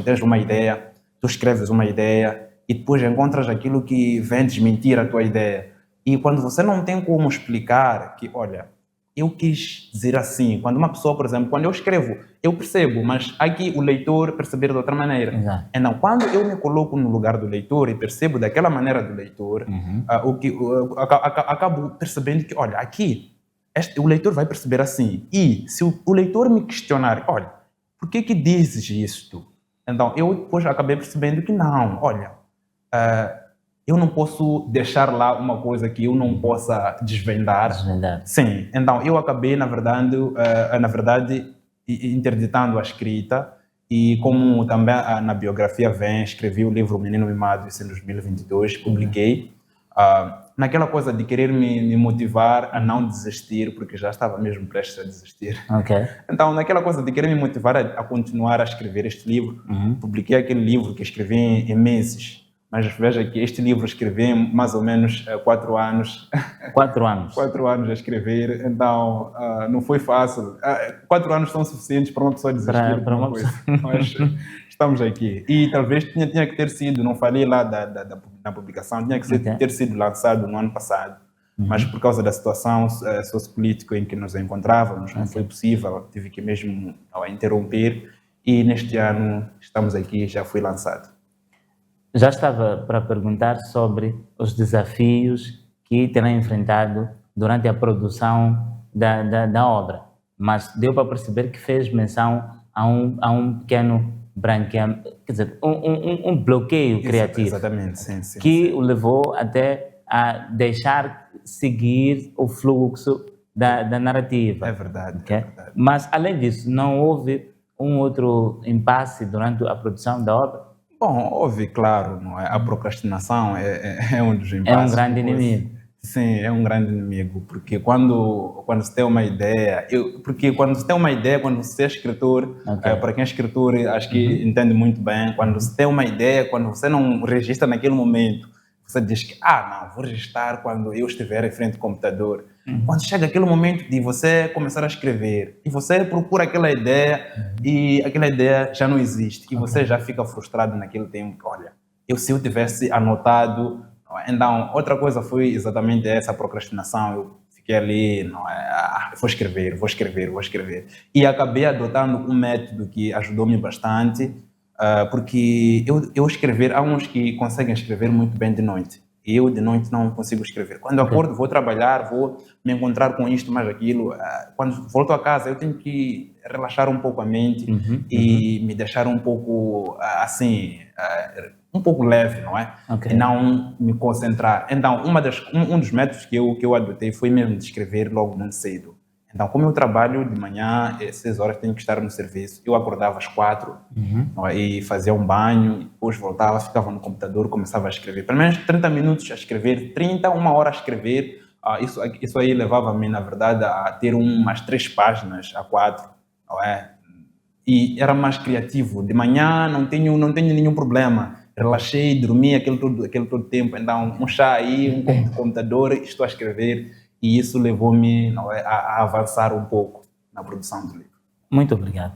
tens uma ideia, tu escreves uma ideia e depois encontras aquilo que vem desmentir a tua ideia. E quando você não tem como explicar que, olha, eu quis dizer assim, quando uma pessoa, por exemplo, quando eu escrevo, eu percebo, mas aqui o leitor perceber de outra maneira. Então, quando eu me coloco no lugar do leitor e percebo daquela maneira do leitor, acabo percebendo que, olha, aqui o leitor vai perceber assim. E se o leitor me questionar, olha, por que dizes isto? Então, eu depois acabei percebendo que não, olha, eu não posso deixar lá uma coisa que eu não possa desvendar. Sim, então eu acabei, na verdade, interditando a escrita e como também na biografia vem, escrevi o livro Menino Mimado, isso em 2022, publiquei. Naquela coisa de querer me motivar a não desistir, porque já estava mesmo prestes a desistir. Então, naquela coisa de querer me motivar a continuar a escrever este livro, publiquei aquele livro que escrevi em meses. Mas veja que este livro escrevi em mais ou menos 4 anos. 4 anos? 4 anos a escrever, então não foi fácil. 4 anos são suficientes para uma pessoa desistir de uma coisa. Mas estamos aqui. E talvez tinha que ter sido, não falei lá da publicação, tinha que ter sido lançado no ano passado. Mas por causa da situação sociopolítica em que nos encontrávamos, não foi possível, tive que mesmo interromper. E neste ano estamos aqui, já foi lançado. Já estava para perguntar sobre os desafios que terá enfrentado durante a produção da obra, mas deu para perceber que fez menção a um pequeno branqueamento, quer dizer, um bloqueio criativo. Exatamente, sim. Que o levou até a deixar seguir o fluxo da narrativa. É verdade. Mas, além disso, não houve um outro impasse durante a produção da obra? Bom, houve, claro, não é? A procrastinação é um dos impasses. É um grande inimigo. Sim, é um grande inimigo, porque quando se tem uma ideia, quando você é escritor, para quem é escritor, acho que entende muito bem, quando você tem uma ideia, quando você não registra naquele momento, você diz que, não, vou registrar quando eu estiver em frente ao computador. Quando chega aquele momento de você começar a escrever, e você procura aquela ideia, e aquela ideia já não existe, e você já fica frustrado naquele tempo. Olha, se eu tivesse anotado. Então, outra coisa foi exatamente essa procrastinação. Eu fiquei ali, vou escrever. E acabei adotando um método que ajudou-me bastante, porque eu escrever, há uns que conseguem escrever muito bem de noite. E eu de noite não consigo escrever. Quando acordo, vou trabalhar, vou me encontrar com isto, mais aquilo. Quando volto a casa, eu tenho que relaxar um pouco a mente e me deixar um pouco assim, um pouco leve, não é? E não me concentrar. Então, um dos métodos que eu adotei foi mesmo de escrever logo muito cedo. Então, como eu trabalho de manhã, 6 horas tenho que estar no serviço, eu acordava às 4 e fazia um banho, depois voltava, ficava no computador, começava a escrever. Pelo menos 30 minutos a escrever, 1 hora a escrever. Isso aí levava-me, na verdade, a ter umas 3 páginas a 4, não é? E era mais criativo. De manhã não tenho nenhum problema. relaxei, dormi aquele todo tempo. Então, um chá aí, um computador, estou a escrever, e isso levou-me, não é, a avançar um pouco na produção do livro. Muito obrigado,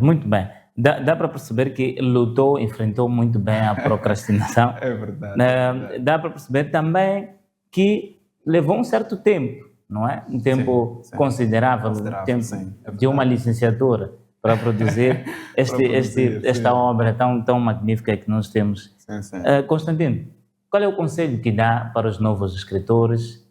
muito bem. Dá para perceber que lutou, enfrentou muito bem a procrastinação. É verdade. Dá para perceber também que levou um certo tempo, não é? Um tempo Sim. Considerável, tempo sim, é de uma licenciatura para produzir esta obra tão magnífica que nós temos. Sim. Constantino, qual é o conselho que dá para os novos escritores?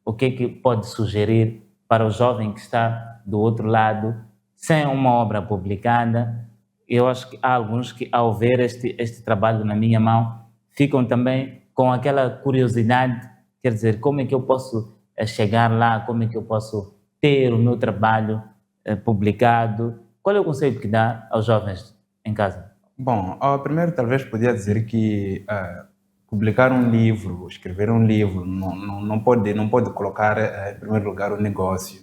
O que é que pode sugerir para o jovem que está do outro lado, sem uma obra publicada? Eu acho que há alguns que, ao ver este trabalho na minha mão, ficam também com aquela curiosidade, quer dizer, como é que eu posso chegar lá, como é que eu posso ter o meu trabalho publicado? Qual é o conselho que dá aos jovens em casa? Bom, primeiro talvez podia dizer que publicar um livro, escrever um livro, não pode colocar em primeiro lugar o negócio.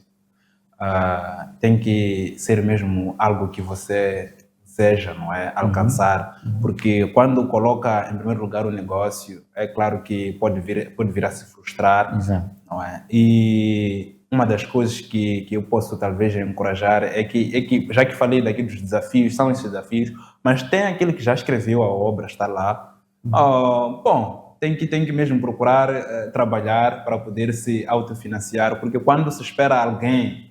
Tem que ser mesmo algo que você deseja, não é? Alcançar, porque quando coloca em primeiro lugar o negócio, é claro que pode vir a se frustrar. Exato. Não é? E uma das coisas que eu posso talvez encorajar é que, já que falei daqui dos desafios, são esses desafios, mas tem aquele que já escreveu a obra, está lá. Bom, tem que mesmo procurar trabalhar para poder se autofinanciar, porque quando se espera alguém,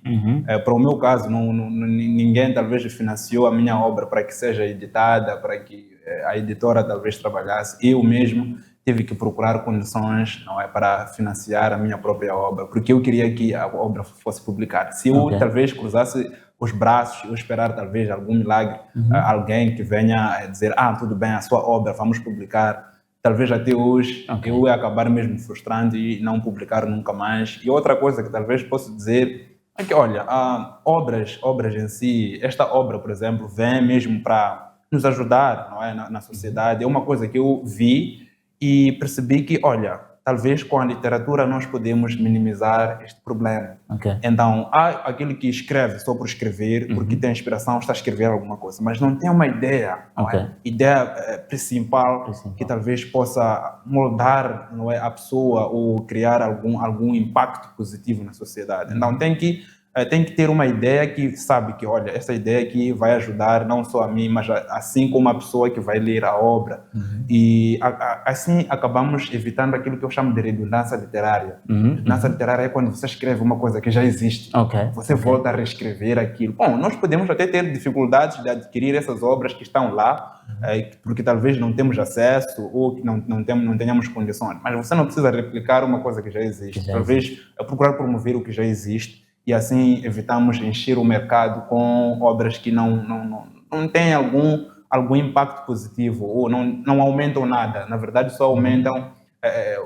para o meu caso, ninguém talvez financiou a minha obra para que seja editada, para que a editora talvez trabalhasse, eu mesmo tive que procurar condições, não é, para financiar a minha própria obra, porque eu queria que a obra fosse publicada. Se eu talvez cruzasse os braços, eu esperar talvez algum milagre, alguém que venha dizer, tudo bem, a sua obra, vamos publicar, talvez até hoje eu ia acabar mesmo frustrando e não publicar nunca mais. E outra coisa que talvez posso dizer é que, olha, obras em si, esta obra, por exemplo, vem mesmo para nos ajudar, não é, na sociedade. É uma coisa que eu vi e percebi que, olha, talvez com a literatura nós podemos minimizar este problema. Então, há aquele que escreve só por escrever, porque tem inspiração, está a escrever alguma coisa, mas não tem uma ideia, não é? Ideia principal que talvez possa moldar, não é, a pessoa ou criar algum impacto positivo na sociedade. Então, tem que ter uma ideia que sabe que, olha, essa ideia aqui vai ajudar não só a mim, mas assim como a pessoa que vai ler a obra. E assim acabamos evitando aquilo que eu chamo de redundância literária. Redundância literária é quando você escreve uma coisa que já existe. Você volta a reescrever aquilo. Bom, nós podemos até ter dificuldades de adquirir essas obras que estão lá, porque talvez não temos acesso ou que não tenhamos condições. Mas você não precisa replicar uma coisa que já existe. Talvez procurar promover o que já existe. E assim evitamos encher o mercado com obras que não têm algum impacto positivo ou não aumentam nada. Na verdade, só aumentam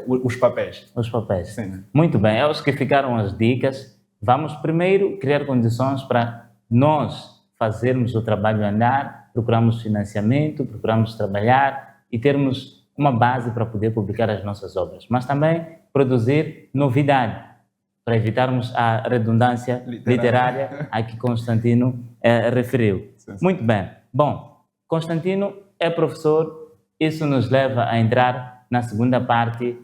os papéis. Os papéis. Sim. Muito bem, acho que ficaram as dicas. Vamos primeiro criar condições para nós fazermos o trabalho andar, procurarmos financiamento, procurarmos trabalhar e termos uma base para poder publicar as nossas obras. Mas também produzir novidade, para evitarmos a redundância literária a que Constantino referiu. Sim. Muito bem. Bom, Constantino é professor, isso nos leva a entrar na segunda parte,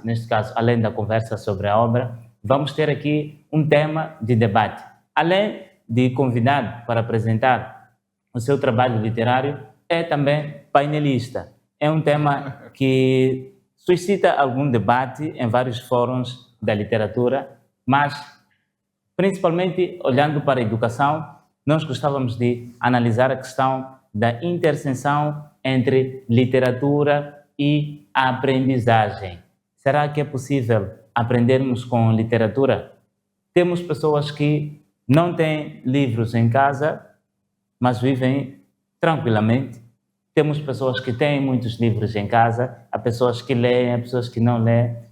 neste caso, além da conversa sobre a obra, vamos ter aqui um tema de debate. Além de convidado para apresentar o seu trabalho literário, é também painelista. É um tema que suscita algum debate em vários fóruns da literatura, mas principalmente olhando para a educação, nós gostávamos de analisar a questão da interseção entre literatura e a aprendizagem. Será que é possível aprendermos com literatura? Temos pessoas que não têm livros em casa, mas vivem tranquilamente. Temos pessoas que têm muitos livros em casa, há pessoas que leem, há pessoas que não leem.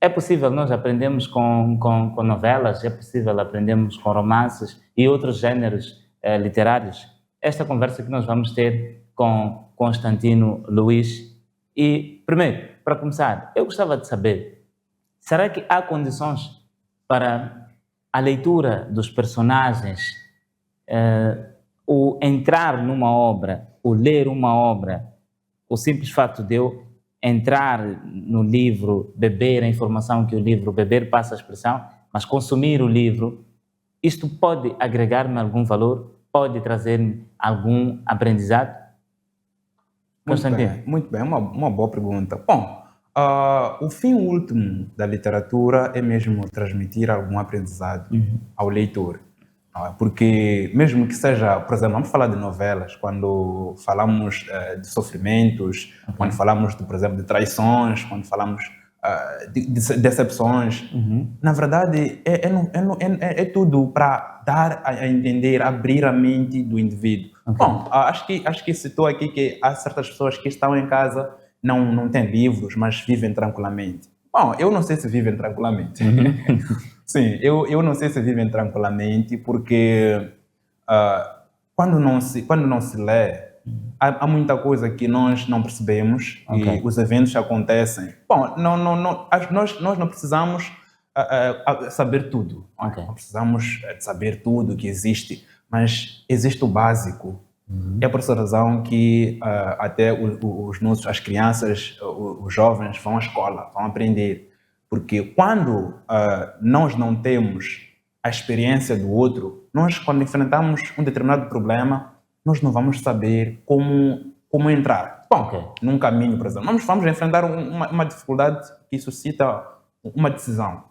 É possível nós aprendermos com novelas, é possível aprendermos com romances e outros gêneros literários. Esta conversa que nós vamos ter com Constantino Luís. E, primeiro, para começar, eu gostava de saber, será que há condições para a leitura dos personagens, o entrar numa obra, o ler uma obra, o simples fato de eu entrar no livro, beber a informação que o livro, beber passa a expressão, mas consumir o livro, isto pode agregar-me algum valor? Pode trazer-me algum aprendizado? Constantino. Muito bem, uma boa pergunta. Bom, o fim último da literatura é mesmo transmitir algum aprendizado ao leitor. Porque mesmo que seja, por exemplo, vamos falar de novelas, quando falamos de sofrimentos, quando falamos, por exemplo, de traições, quando falamos de decepções, na verdade é tudo para dar a entender, abrir a mente do indivíduo. Bom, acho que citou aqui que há certas pessoas que estão em casa, não têm livros, mas vivem tranquilamente. Bom, eu não sei se vivem tranquilamente. Sim, eu não sei se vivem tranquilamente, porque quando não se lê, há muita coisa que nós não percebemos e os eventos acontecem. Bom, nós não precisamos saber tudo. Não precisamos de saber tudo que existe, mas existe o básico. É por essa razão que até as crianças, os jovens vão à escola, vão aprender. Porque quando nós não temos a experiência do outro, nós, quando enfrentamos um determinado problema, nós não vamos saber como entrar. Bom, num caminho, por exemplo, vamos enfrentar uma dificuldade que suscita uma decisão.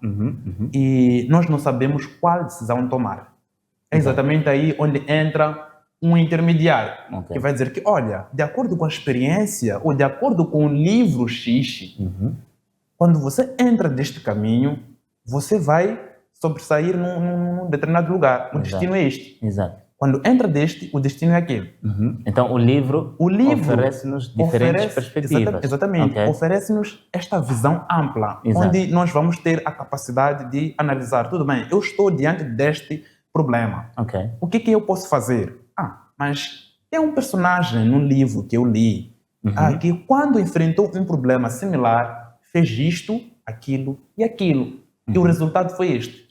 E nós não sabemos qual decisão tomar. É exatamente aí onde entra um intermediário, que vai dizer que, olha, de acordo com a experiência ou de acordo com o livro X, quando você entra deste caminho, você vai sobressair num determinado lugar. O destino é este. Exato. Quando entra deste, o destino é aquele. Então, o livro oferece-nos diferentes perspectivas. Exatamente. Oferece-nos esta visão ampla, onde nós vamos ter a capacidade de analisar. Tudo bem, eu estou diante deste problema. O que eu posso fazer? Mas tem um personagem no livro que eu li, que quando enfrentou um problema similar, fez isto, aquilo e aquilo. E o resultado foi este.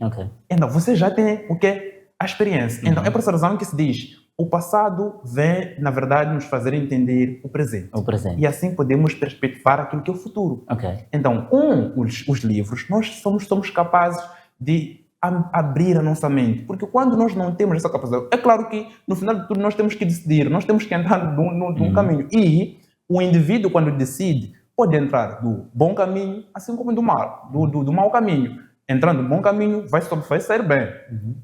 Então, você já tem o quê? A experiência. Então, é por essa razão que se diz, o passado vem, na verdade, nos fazer entender o presente. E assim podemos perspectivar aquilo que é o futuro. Então, com os livros, nós somos capazes de abrir a nossa mente. Porque quando nós não temos essa capacidade, é claro que, no final de tudo, nós temos que decidir, nós temos que entrar num caminho. E o indivíduo, quando decide, pode entrar do bom caminho, assim como do mau caminho. Entrando no bom caminho, vai sair bem.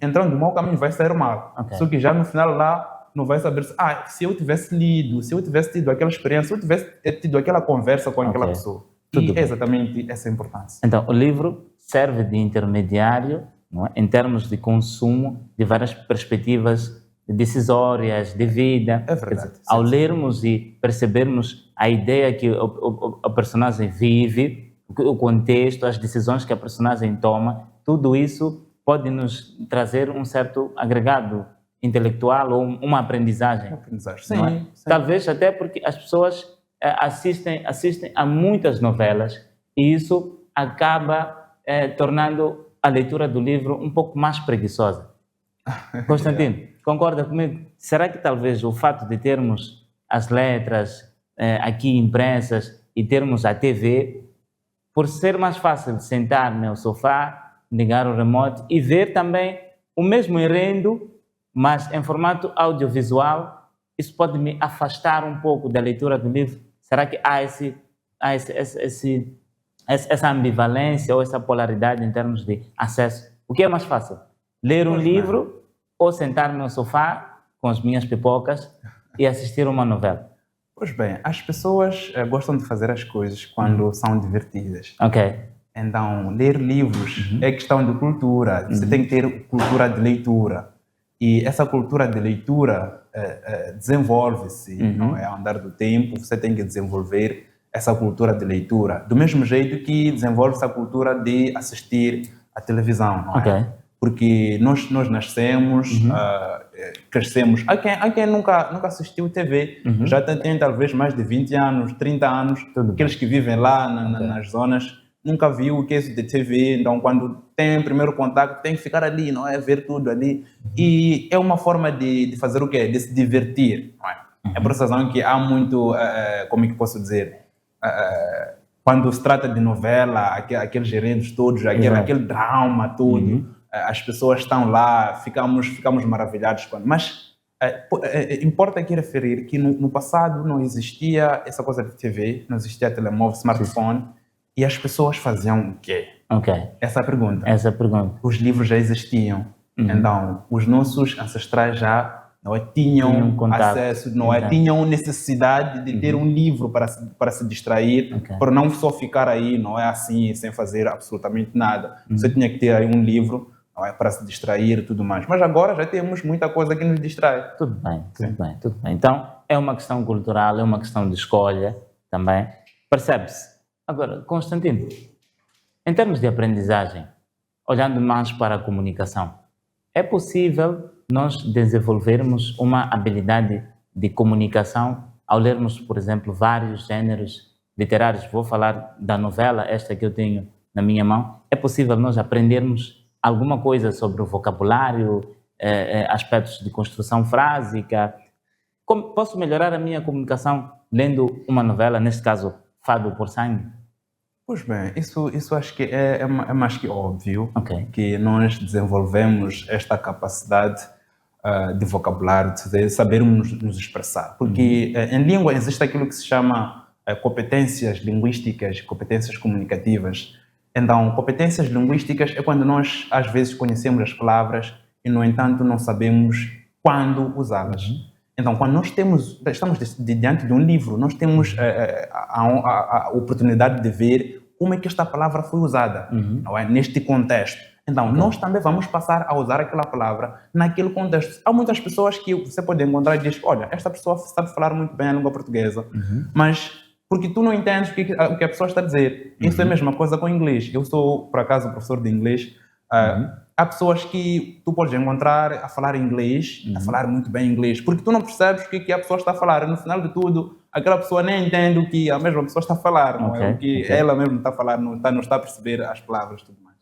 Entrando no mau caminho, vai sair mal. Só que já no final lá, não vai saber se eu tivesse lido, se eu tivesse tido aquela experiência, se eu tivesse tido aquela conversa com aquela pessoa. É exatamente essa a importância. Então, o livro serve de intermediário, não é? Em termos de consumo, de várias perspectivas decisórias, de vida. É verdade. Dizer, ao lermos e percebermos a ideia que o personagem vive, o contexto, as decisões que a personagem toma, tudo isso pode nos trazer um certo agregado intelectual ou uma aprendizagem. Sim. Talvez até porque as pessoas assistem a muitas novelas e isso acaba tornando a leitura do livro um pouco mais preguiçosa. Constantino, concorda comigo? Será que talvez o fato de termos as letras aqui impressas e termos a TV, por ser mais fácil de sentar no meu sofá, ligar o remote e ver também o mesmo enredo, mas em formato audiovisual, isso pode me afastar um pouco da leitura do livro? Será que há essa ambivalência ou essa polaridade em termos de acesso? O que é mais fácil? Ler um livro ou sentar no sofá com as minhas pipocas e assistir uma novela? Pois bem, as pessoas gostam de fazer as coisas quando são divertidas. Então, ler livros é questão de cultura. Você tem que ter cultura de leitura. E essa cultura de leitura desenvolve-se, não é? Ao andar do tempo, você tem que desenvolver essa cultura de leitura. Do mesmo jeito que desenvolve-se a cultura de assistir à televisão, não é? Porque nós nascemos, crescemos. Há quem nunca assistiu TV, já tem talvez mais de 20 anos, 30 anos. Aqueles que vivem lá nas zonas nunca viu o que é isso de TV, então quando tem o primeiro contato tem que ficar ali, não é? Ver tudo ali. E é uma forma de fazer o quê? De se divertir, não é? É por essa razão que há muito, como é que posso dizer, quando se trata de novela, aqueles gerentes todos, aquele drama todo, as pessoas estão lá, ficamos maravilhados. Mas importa aqui referir que no passado não existia essa coisa de TV, não existia telemóvel, smartphone, e as pessoas faziam o quê? Essa é a pergunta. Essa pergunta. Os livros já existiam, então os nossos ancestrais já tinham acesso, tinham necessidade de ter um livro para se distrair, para não só ficar aí, não é assim, sem fazer absolutamente nada. Você tinha que ter aí um livro, não é, para se distrair e tudo mais. Mas agora já temos muita coisa que nos distrai. Tudo bem. Então, é uma questão cultural, é uma questão de escolha também. Percebe-se. Agora, Constantino, em termos de aprendizagem, olhando mais para a comunicação, é possível nós desenvolvermos uma habilidade de comunicação ao lermos, por exemplo, vários gêneros literários? Vou falar da novela, esta que eu tenho na minha mão. É possível nós aprendermos alguma coisa sobre o vocabulário, aspectos de construção frásica? Como posso melhorar a minha comunicação lendo uma novela, neste caso, Fado por Sangue? Pois bem, isso acho que é mais que óbvio, que nós desenvolvemos esta capacidade de vocabulário, de sabermos nos expressar. Porque em língua existe aquilo que se chama competências linguísticas, competências comunicativas. Então, competências linguísticas é quando nós, às vezes, conhecemos as palavras e, no entanto, não sabemos quando usá-las. Então, quando nós estamos diante de um livro, nós temos a oportunidade de ver como é que esta palavra foi usada, não é? Neste contexto. Então, nós também vamos passar a usar aquela palavra naquele contexto. Há muitas pessoas que você pode encontrar e diz, olha, esta pessoa sabe falar muito bem a língua portuguesa, mas porque tu não entendes o que a pessoa está a dizer. Isso é a mesma coisa com o inglês. Eu sou, por acaso, professor de inglês. Há pessoas que tu podes encontrar a falar inglês, a falar muito bem inglês, porque tu não percebes o que a pessoa está a falar. No final de tudo, aquela pessoa nem entende o que a mesma pessoa está a falar, não é? O que ela mesma está a falar, não está a perceber as palavras e tudo mais.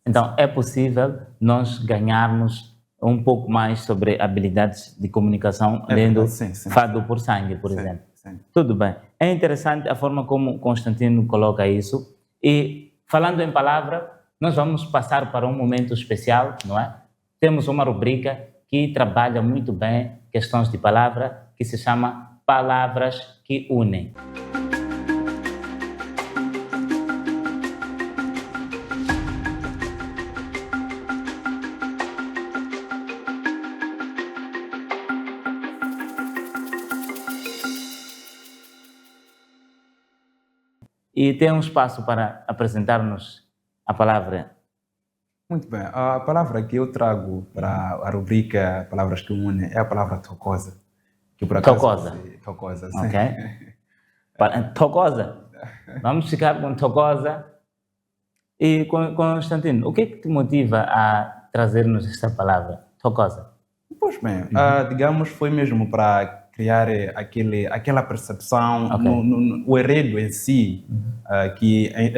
Então, é possível nós ganharmos um pouco mais sobre habilidades de comunicação lendo Fado por Sangue, por exemplo. Sim. Tudo bem. É interessante a forma como Constantino coloca isso. E, falando em palavra, nós vamos passar para um momento especial, não é? Temos uma rubrica que trabalha muito bem questões de palavra, que se chama Palavras que Unem. E tem um espaço para apresentar-nos a palavra. Muito bem. A palavra que eu trago para a rubrica Palavras que Unem é a palavra tocosa. Que por acaso tocosa, sim. Tocosa. Vamos ficar com tocosa. E, Constantino, o que é que te motiva a trazer-nos esta palavra, tocosa? Pois bem, digamos, foi mesmo para criar aquela percepção, o enredo em si, que em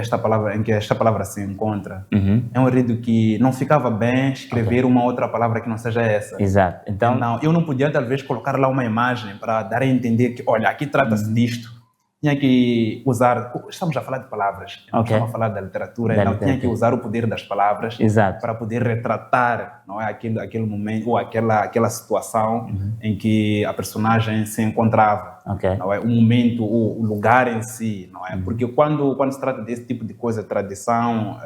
que esta palavra se encontra. É um enredo que não ficava bem escrever uma outra palavra que não seja essa. Exato. Então, eu não podia, talvez, colocar lá uma imagem para dar a entender que, olha, aqui trata-se disto. Tinha que usar, estamos a falar de palavras, estamos a falar da literatura, então tinha que usar o poder das palavras para poder retratar, não é, aquele momento ou aquela situação em que a personagem se encontrava, não é, o momento, o lugar em si, não é, porque quando se trata desse tipo de coisa, tradição,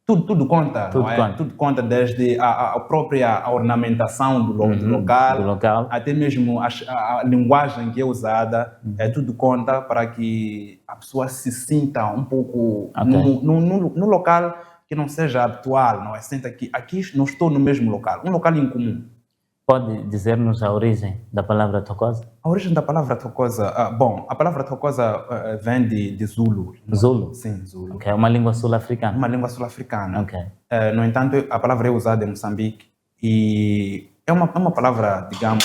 tudo conta, tudo conta, desde a própria ornamentação do local, até mesmo a linguagem que é usada, tudo conta para que a pessoa se sinta um pouco num local que não seja habitual, não é? Sinta que aqui não estou no mesmo local, um local incomum. Pode dizer-nos a origem da palavra tocosa? A origem da palavra tocosa, a palavra tocosa vem de Zulu. Zulu? Sim, Zulu. É uma língua sul-africana? Uma língua sul-africana. No entanto, a palavra é usada em Moçambique e é uma palavra, digamos,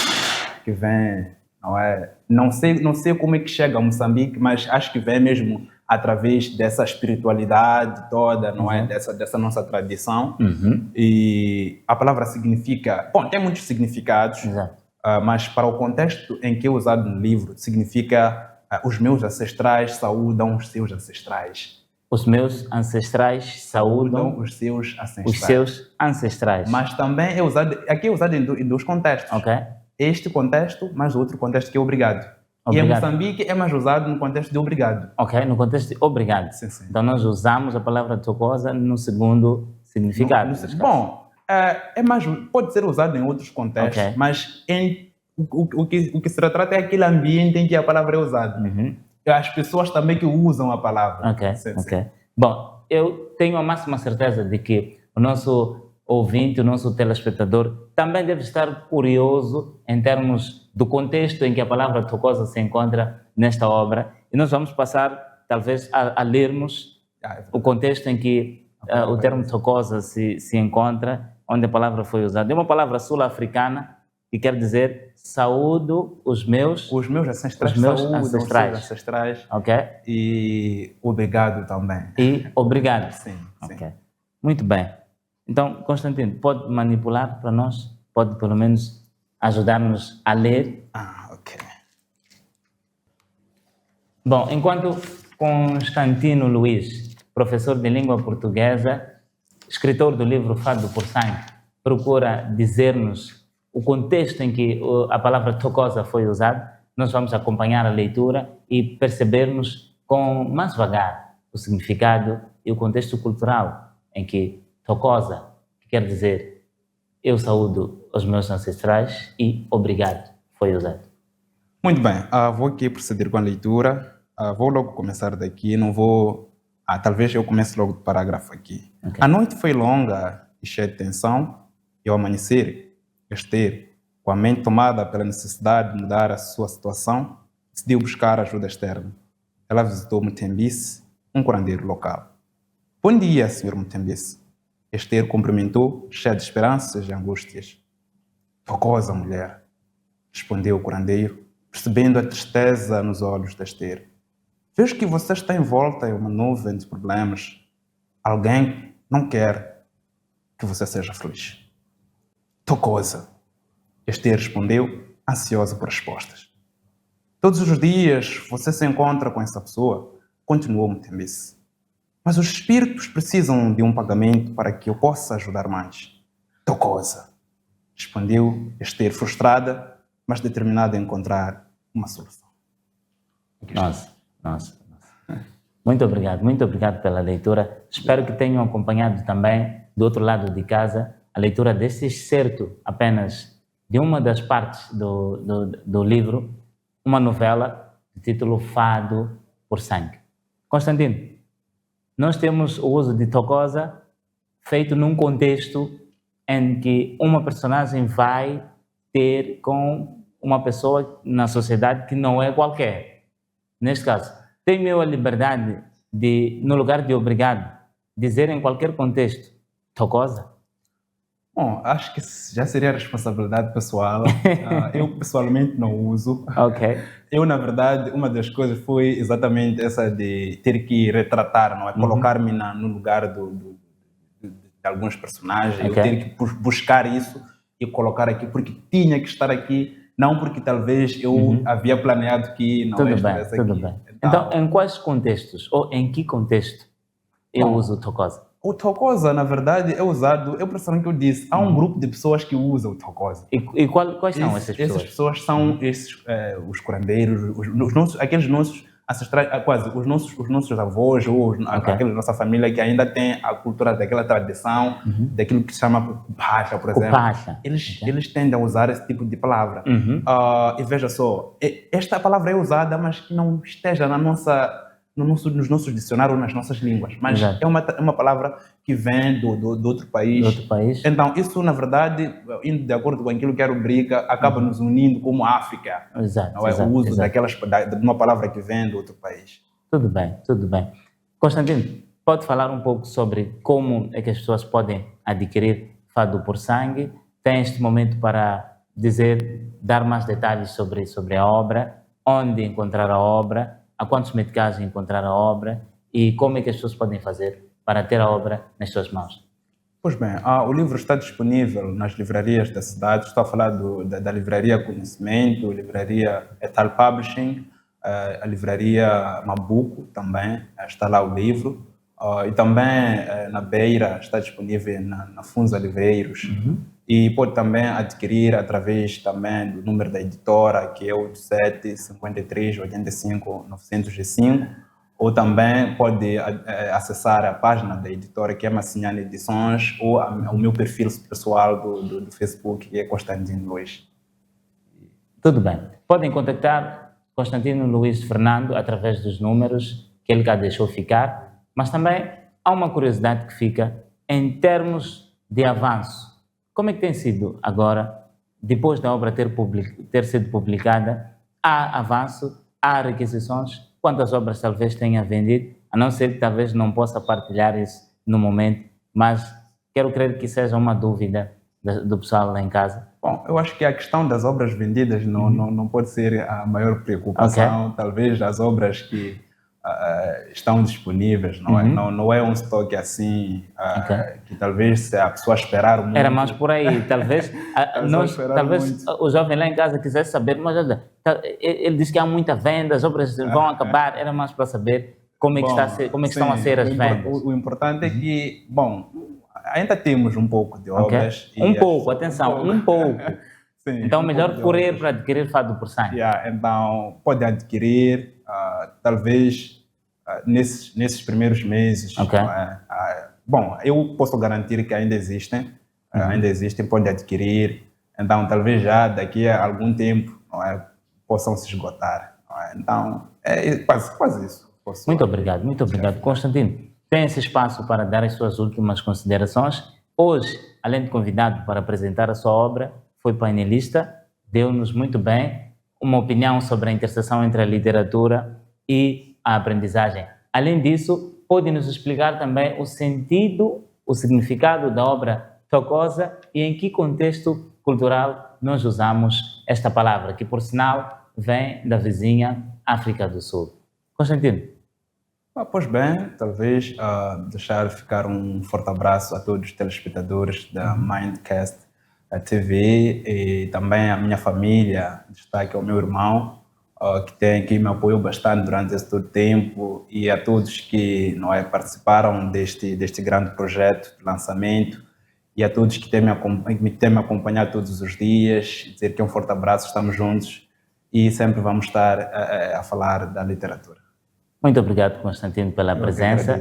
que vem, não é? Não sei como é que chega a Moçambique, mas acho que vem mesmo através dessa espiritualidade toda, não é? Dessa nossa tradição. E a palavra significa... Bom, tem muitos significados. mas para o contexto em que é usado no livro, significa os meus ancestrais saúdam os seus ancestrais. Os meus ancestrais saúdam Os seus ancestrais. os seus ancestrais. Mas também é usado, aqui é usado em dois contextos. Ok? Este contexto, mas o outro contexto que é obrigado. E em Obrigado. Moçambique é mais usado no contexto de obrigado. Ok, no contexto de obrigado. Sim, sim. Então nós usamos a palavra tocosa no segundo significado. neste caso. Bom, é mais, pode ser usado em outros contextos, Ok. mas o que se retrata é aquele ambiente em que a palavra é usada. Uhum. As pessoas também que usam a palavra. Ok, Sim, ok. sim. Bom, eu tenho a máxima certeza de que o nosso ouvinte, o nosso telespectador, também deve estar curioso em termos do contexto em que a palavra tocosa se encontra nesta obra. E nós vamos passar, talvez, a lermos o contexto em que o termo tocosa se encontra, onde a palavra foi usada. É uma palavra sul-africana que quer dizer saúdo os meus ancestrais. Os meus saúdam ancestrais. Os seus ancestrais. ok? E obrigado também. E obrigado. Sim, sim. Ok. Muito bem. Então, Constantino, pode manipular para nós? Pode, pelo menos, ajudar-nos a ler? Ok. Bom, enquanto Constantino Luiz, professor de língua portuguesa, escritor do livro Fado por Sangue, procura dizer-nos o contexto em que a palavra tocosa foi usada, nós vamos acompanhar a leitura e percebermos com mais vagar o significado e o contexto cultural em que tocosa, que quer dizer eu saúdo os meus ancestrais e obrigado, foi usado. Muito bem, vou aqui proceder com a leitura. Vou logo começar daqui, não vou... talvez eu comece logo do parágrafo aqui. Ok. A noite foi longa e cheia de tensão, e ao amanhecer, Esther, com a mente tomada pela necessidade de mudar a sua situação, decidiu buscar ajuda externa. Ela visitou Mutembisi, um curandeiro local. Bom dia, Sr. Mutembisi. Esther cumprimentou, cheia de esperanças e angústias. Tocosa, mulher, respondeu o curandeiro, percebendo a tristeza nos olhos de Esther. Vejo que você está envolta em uma nuvem de problemas. Alguém não quer que você seja feliz. Tocosa. Esther respondeu, ansiosa por respostas. Todos os dias você se encontra com essa pessoa, continuou Mutembisi. Mas os espíritos precisam de um pagamento para que eu possa ajudar mais. Tocosa. Respondeu Esther, frustrada, mas determinada a encontrar uma solução. Nossa. Muito obrigado pela leitura. Espero que tenham acompanhado também, do outro lado de casa, a leitura desse excerto apenas de uma das partes do livro, uma novela de título Fado por Sangue. Constantino, nós temos o uso de tocosa feito num contexto em que uma personagem vai ter com uma pessoa na sociedade que não é qualquer. Neste caso, tenho eu a liberdade de, no lugar de obrigado, dizer em qualquer contexto tocosa? Bom, acho que já seria responsabilidade pessoal. Eu pessoalmente não uso. Ok. Eu, na verdade, uma das coisas foi exatamente essa de ter que retratar, não é? Colocar-me no lugar de alguns personagens. Ok. Eu ter que buscar isso e colocar aqui, porque tinha que estar aqui, não porque talvez eu havia planeado que não estivesse aqui. Tudo bem. Então, em quais contextos, ou em que contexto eu uso o tocosa? O tocosa, na verdade, é usado, é o personagem que eu disse, há um grupo de pessoas que usam o tocosa. E quais são essas pessoas? Essas pessoas são os curandeiros, aqueles nossos ancestrais, quase os nossos avós ou aquela nossa família que ainda tem a cultura daquela tradição, daquilo que se chama Kupacha, por exemplo. Kupacha. Eles tendem a usar esse tipo de palavra. E veja só, esta palavra é usada, mas que não esteja nos nossos dicionários ou nas nossas línguas. Mas Exato. é uma palavra que vem do outro país. Do outro país. Então, isso, na verdade, indo de acordo com aquilo que a rubrica, acaba nos unindo como África. Exato. Não é? O uso de uma palavra que vem do outro país. Tudo bem. Constantino, pode falar um pouco sobre como é que as pessoas podem adquirir Fado por Sangue? Tem este momento para dar mais detalhes sobre a obra, onde encontrar a obra, a quantos meticais encontrar a obra e como é que as pessoas podem fazer para ter a obra nas suas mãos? Pois bem, o livro está disponível nas livrarias da cidade. Estou a falar da Livraria Conhecimento, Livraria Etal Publishing, a Livraria Mabuco também, está lá o livro. E também na Beira está disponível na Funza Livreiros. E pode também adquirir através também do número da editora, que é 87 53 85 905. Ou também pode acessar a página da editora, que é Massinhana Edições, ou o meu perfil pessoal do Facebook, que é Constantino Luiz. Tudo bem. Podem contactar Constantino Luiz Fernando através dos números que ele cá deixou ficar, mas também há uma curiosidade que fica em termos de avanço. Como é que tem sido agora, depois da obra ter sido publicada, há avanço, há requisições? Quantas obras talvez tenha vendido, a não ser que talvez não possa partilhar isso no momento, mas quero crer que seja uma dúvida do pessoal lá em casa. Bom, eu acho que a questão das obras vendidas não pode ser a maior preocupação. Okay. Talvez as obras que estão disponíveis, não é um estoque assim, que talvez se a pessoa esperar muito... Era mais por aí, talvez o jovem lá em casa quisesse saber, mas olha, ele diz que há muita venda, as obras vão acabar, era mais para saber como é que, estão a ser as vendas. O importante é que, bom, ainda temos um pouco de obras. Okay. Um pouco. Sim, então melhor correr para adquirir Fado por 100. Então pode adquirir, talvez nesses primeiros meses. Okay. Bom, eu posso garantir que ainda existem, pode adquirir. Então talvez já daqui a algum tempo possam se esgotar. Então é quase isso. Muito obrigado. Constantino, tem esse espaço para dar as suas últimas considerações. Hoje, além de convidado para apresentar a sua obra, foi painelista, deu-nos muito bem uma opinião sobre a interseção entre a literatura e a aprendizagem. Além disso, pode nos explicar também o sentido, o significado da obra Tocosa e em que contexto cultural nós usamos esta palavra, que por sinal vem da vizinha África do Sul. Constantino. Pois bem, talvez deixar ficar um forte abraço a todos os telespectadores da Mindcast TV e também a minha família, destaque ao meu irmão, que me apoiou bastante durante esse todo tempo, e a todos que participaram deste grande projeto de lançamento, e a todos que têm me acompanhado todos os dias, dizer que um forte abraço, estamos juntos e sempre vamos estar a falar da literatura. Muito obrigado, Constantino, pela presença.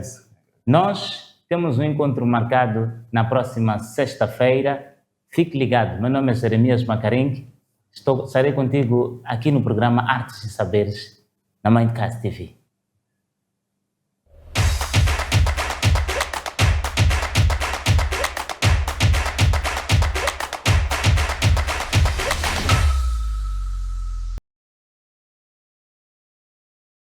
Nós temos um encontro marcado na próxima sexta-feira. Fique ligado. Meu nome é Jeremias Macaring. Estarei contigo aqui no programa Artes e Saberes, na Mindcast TV.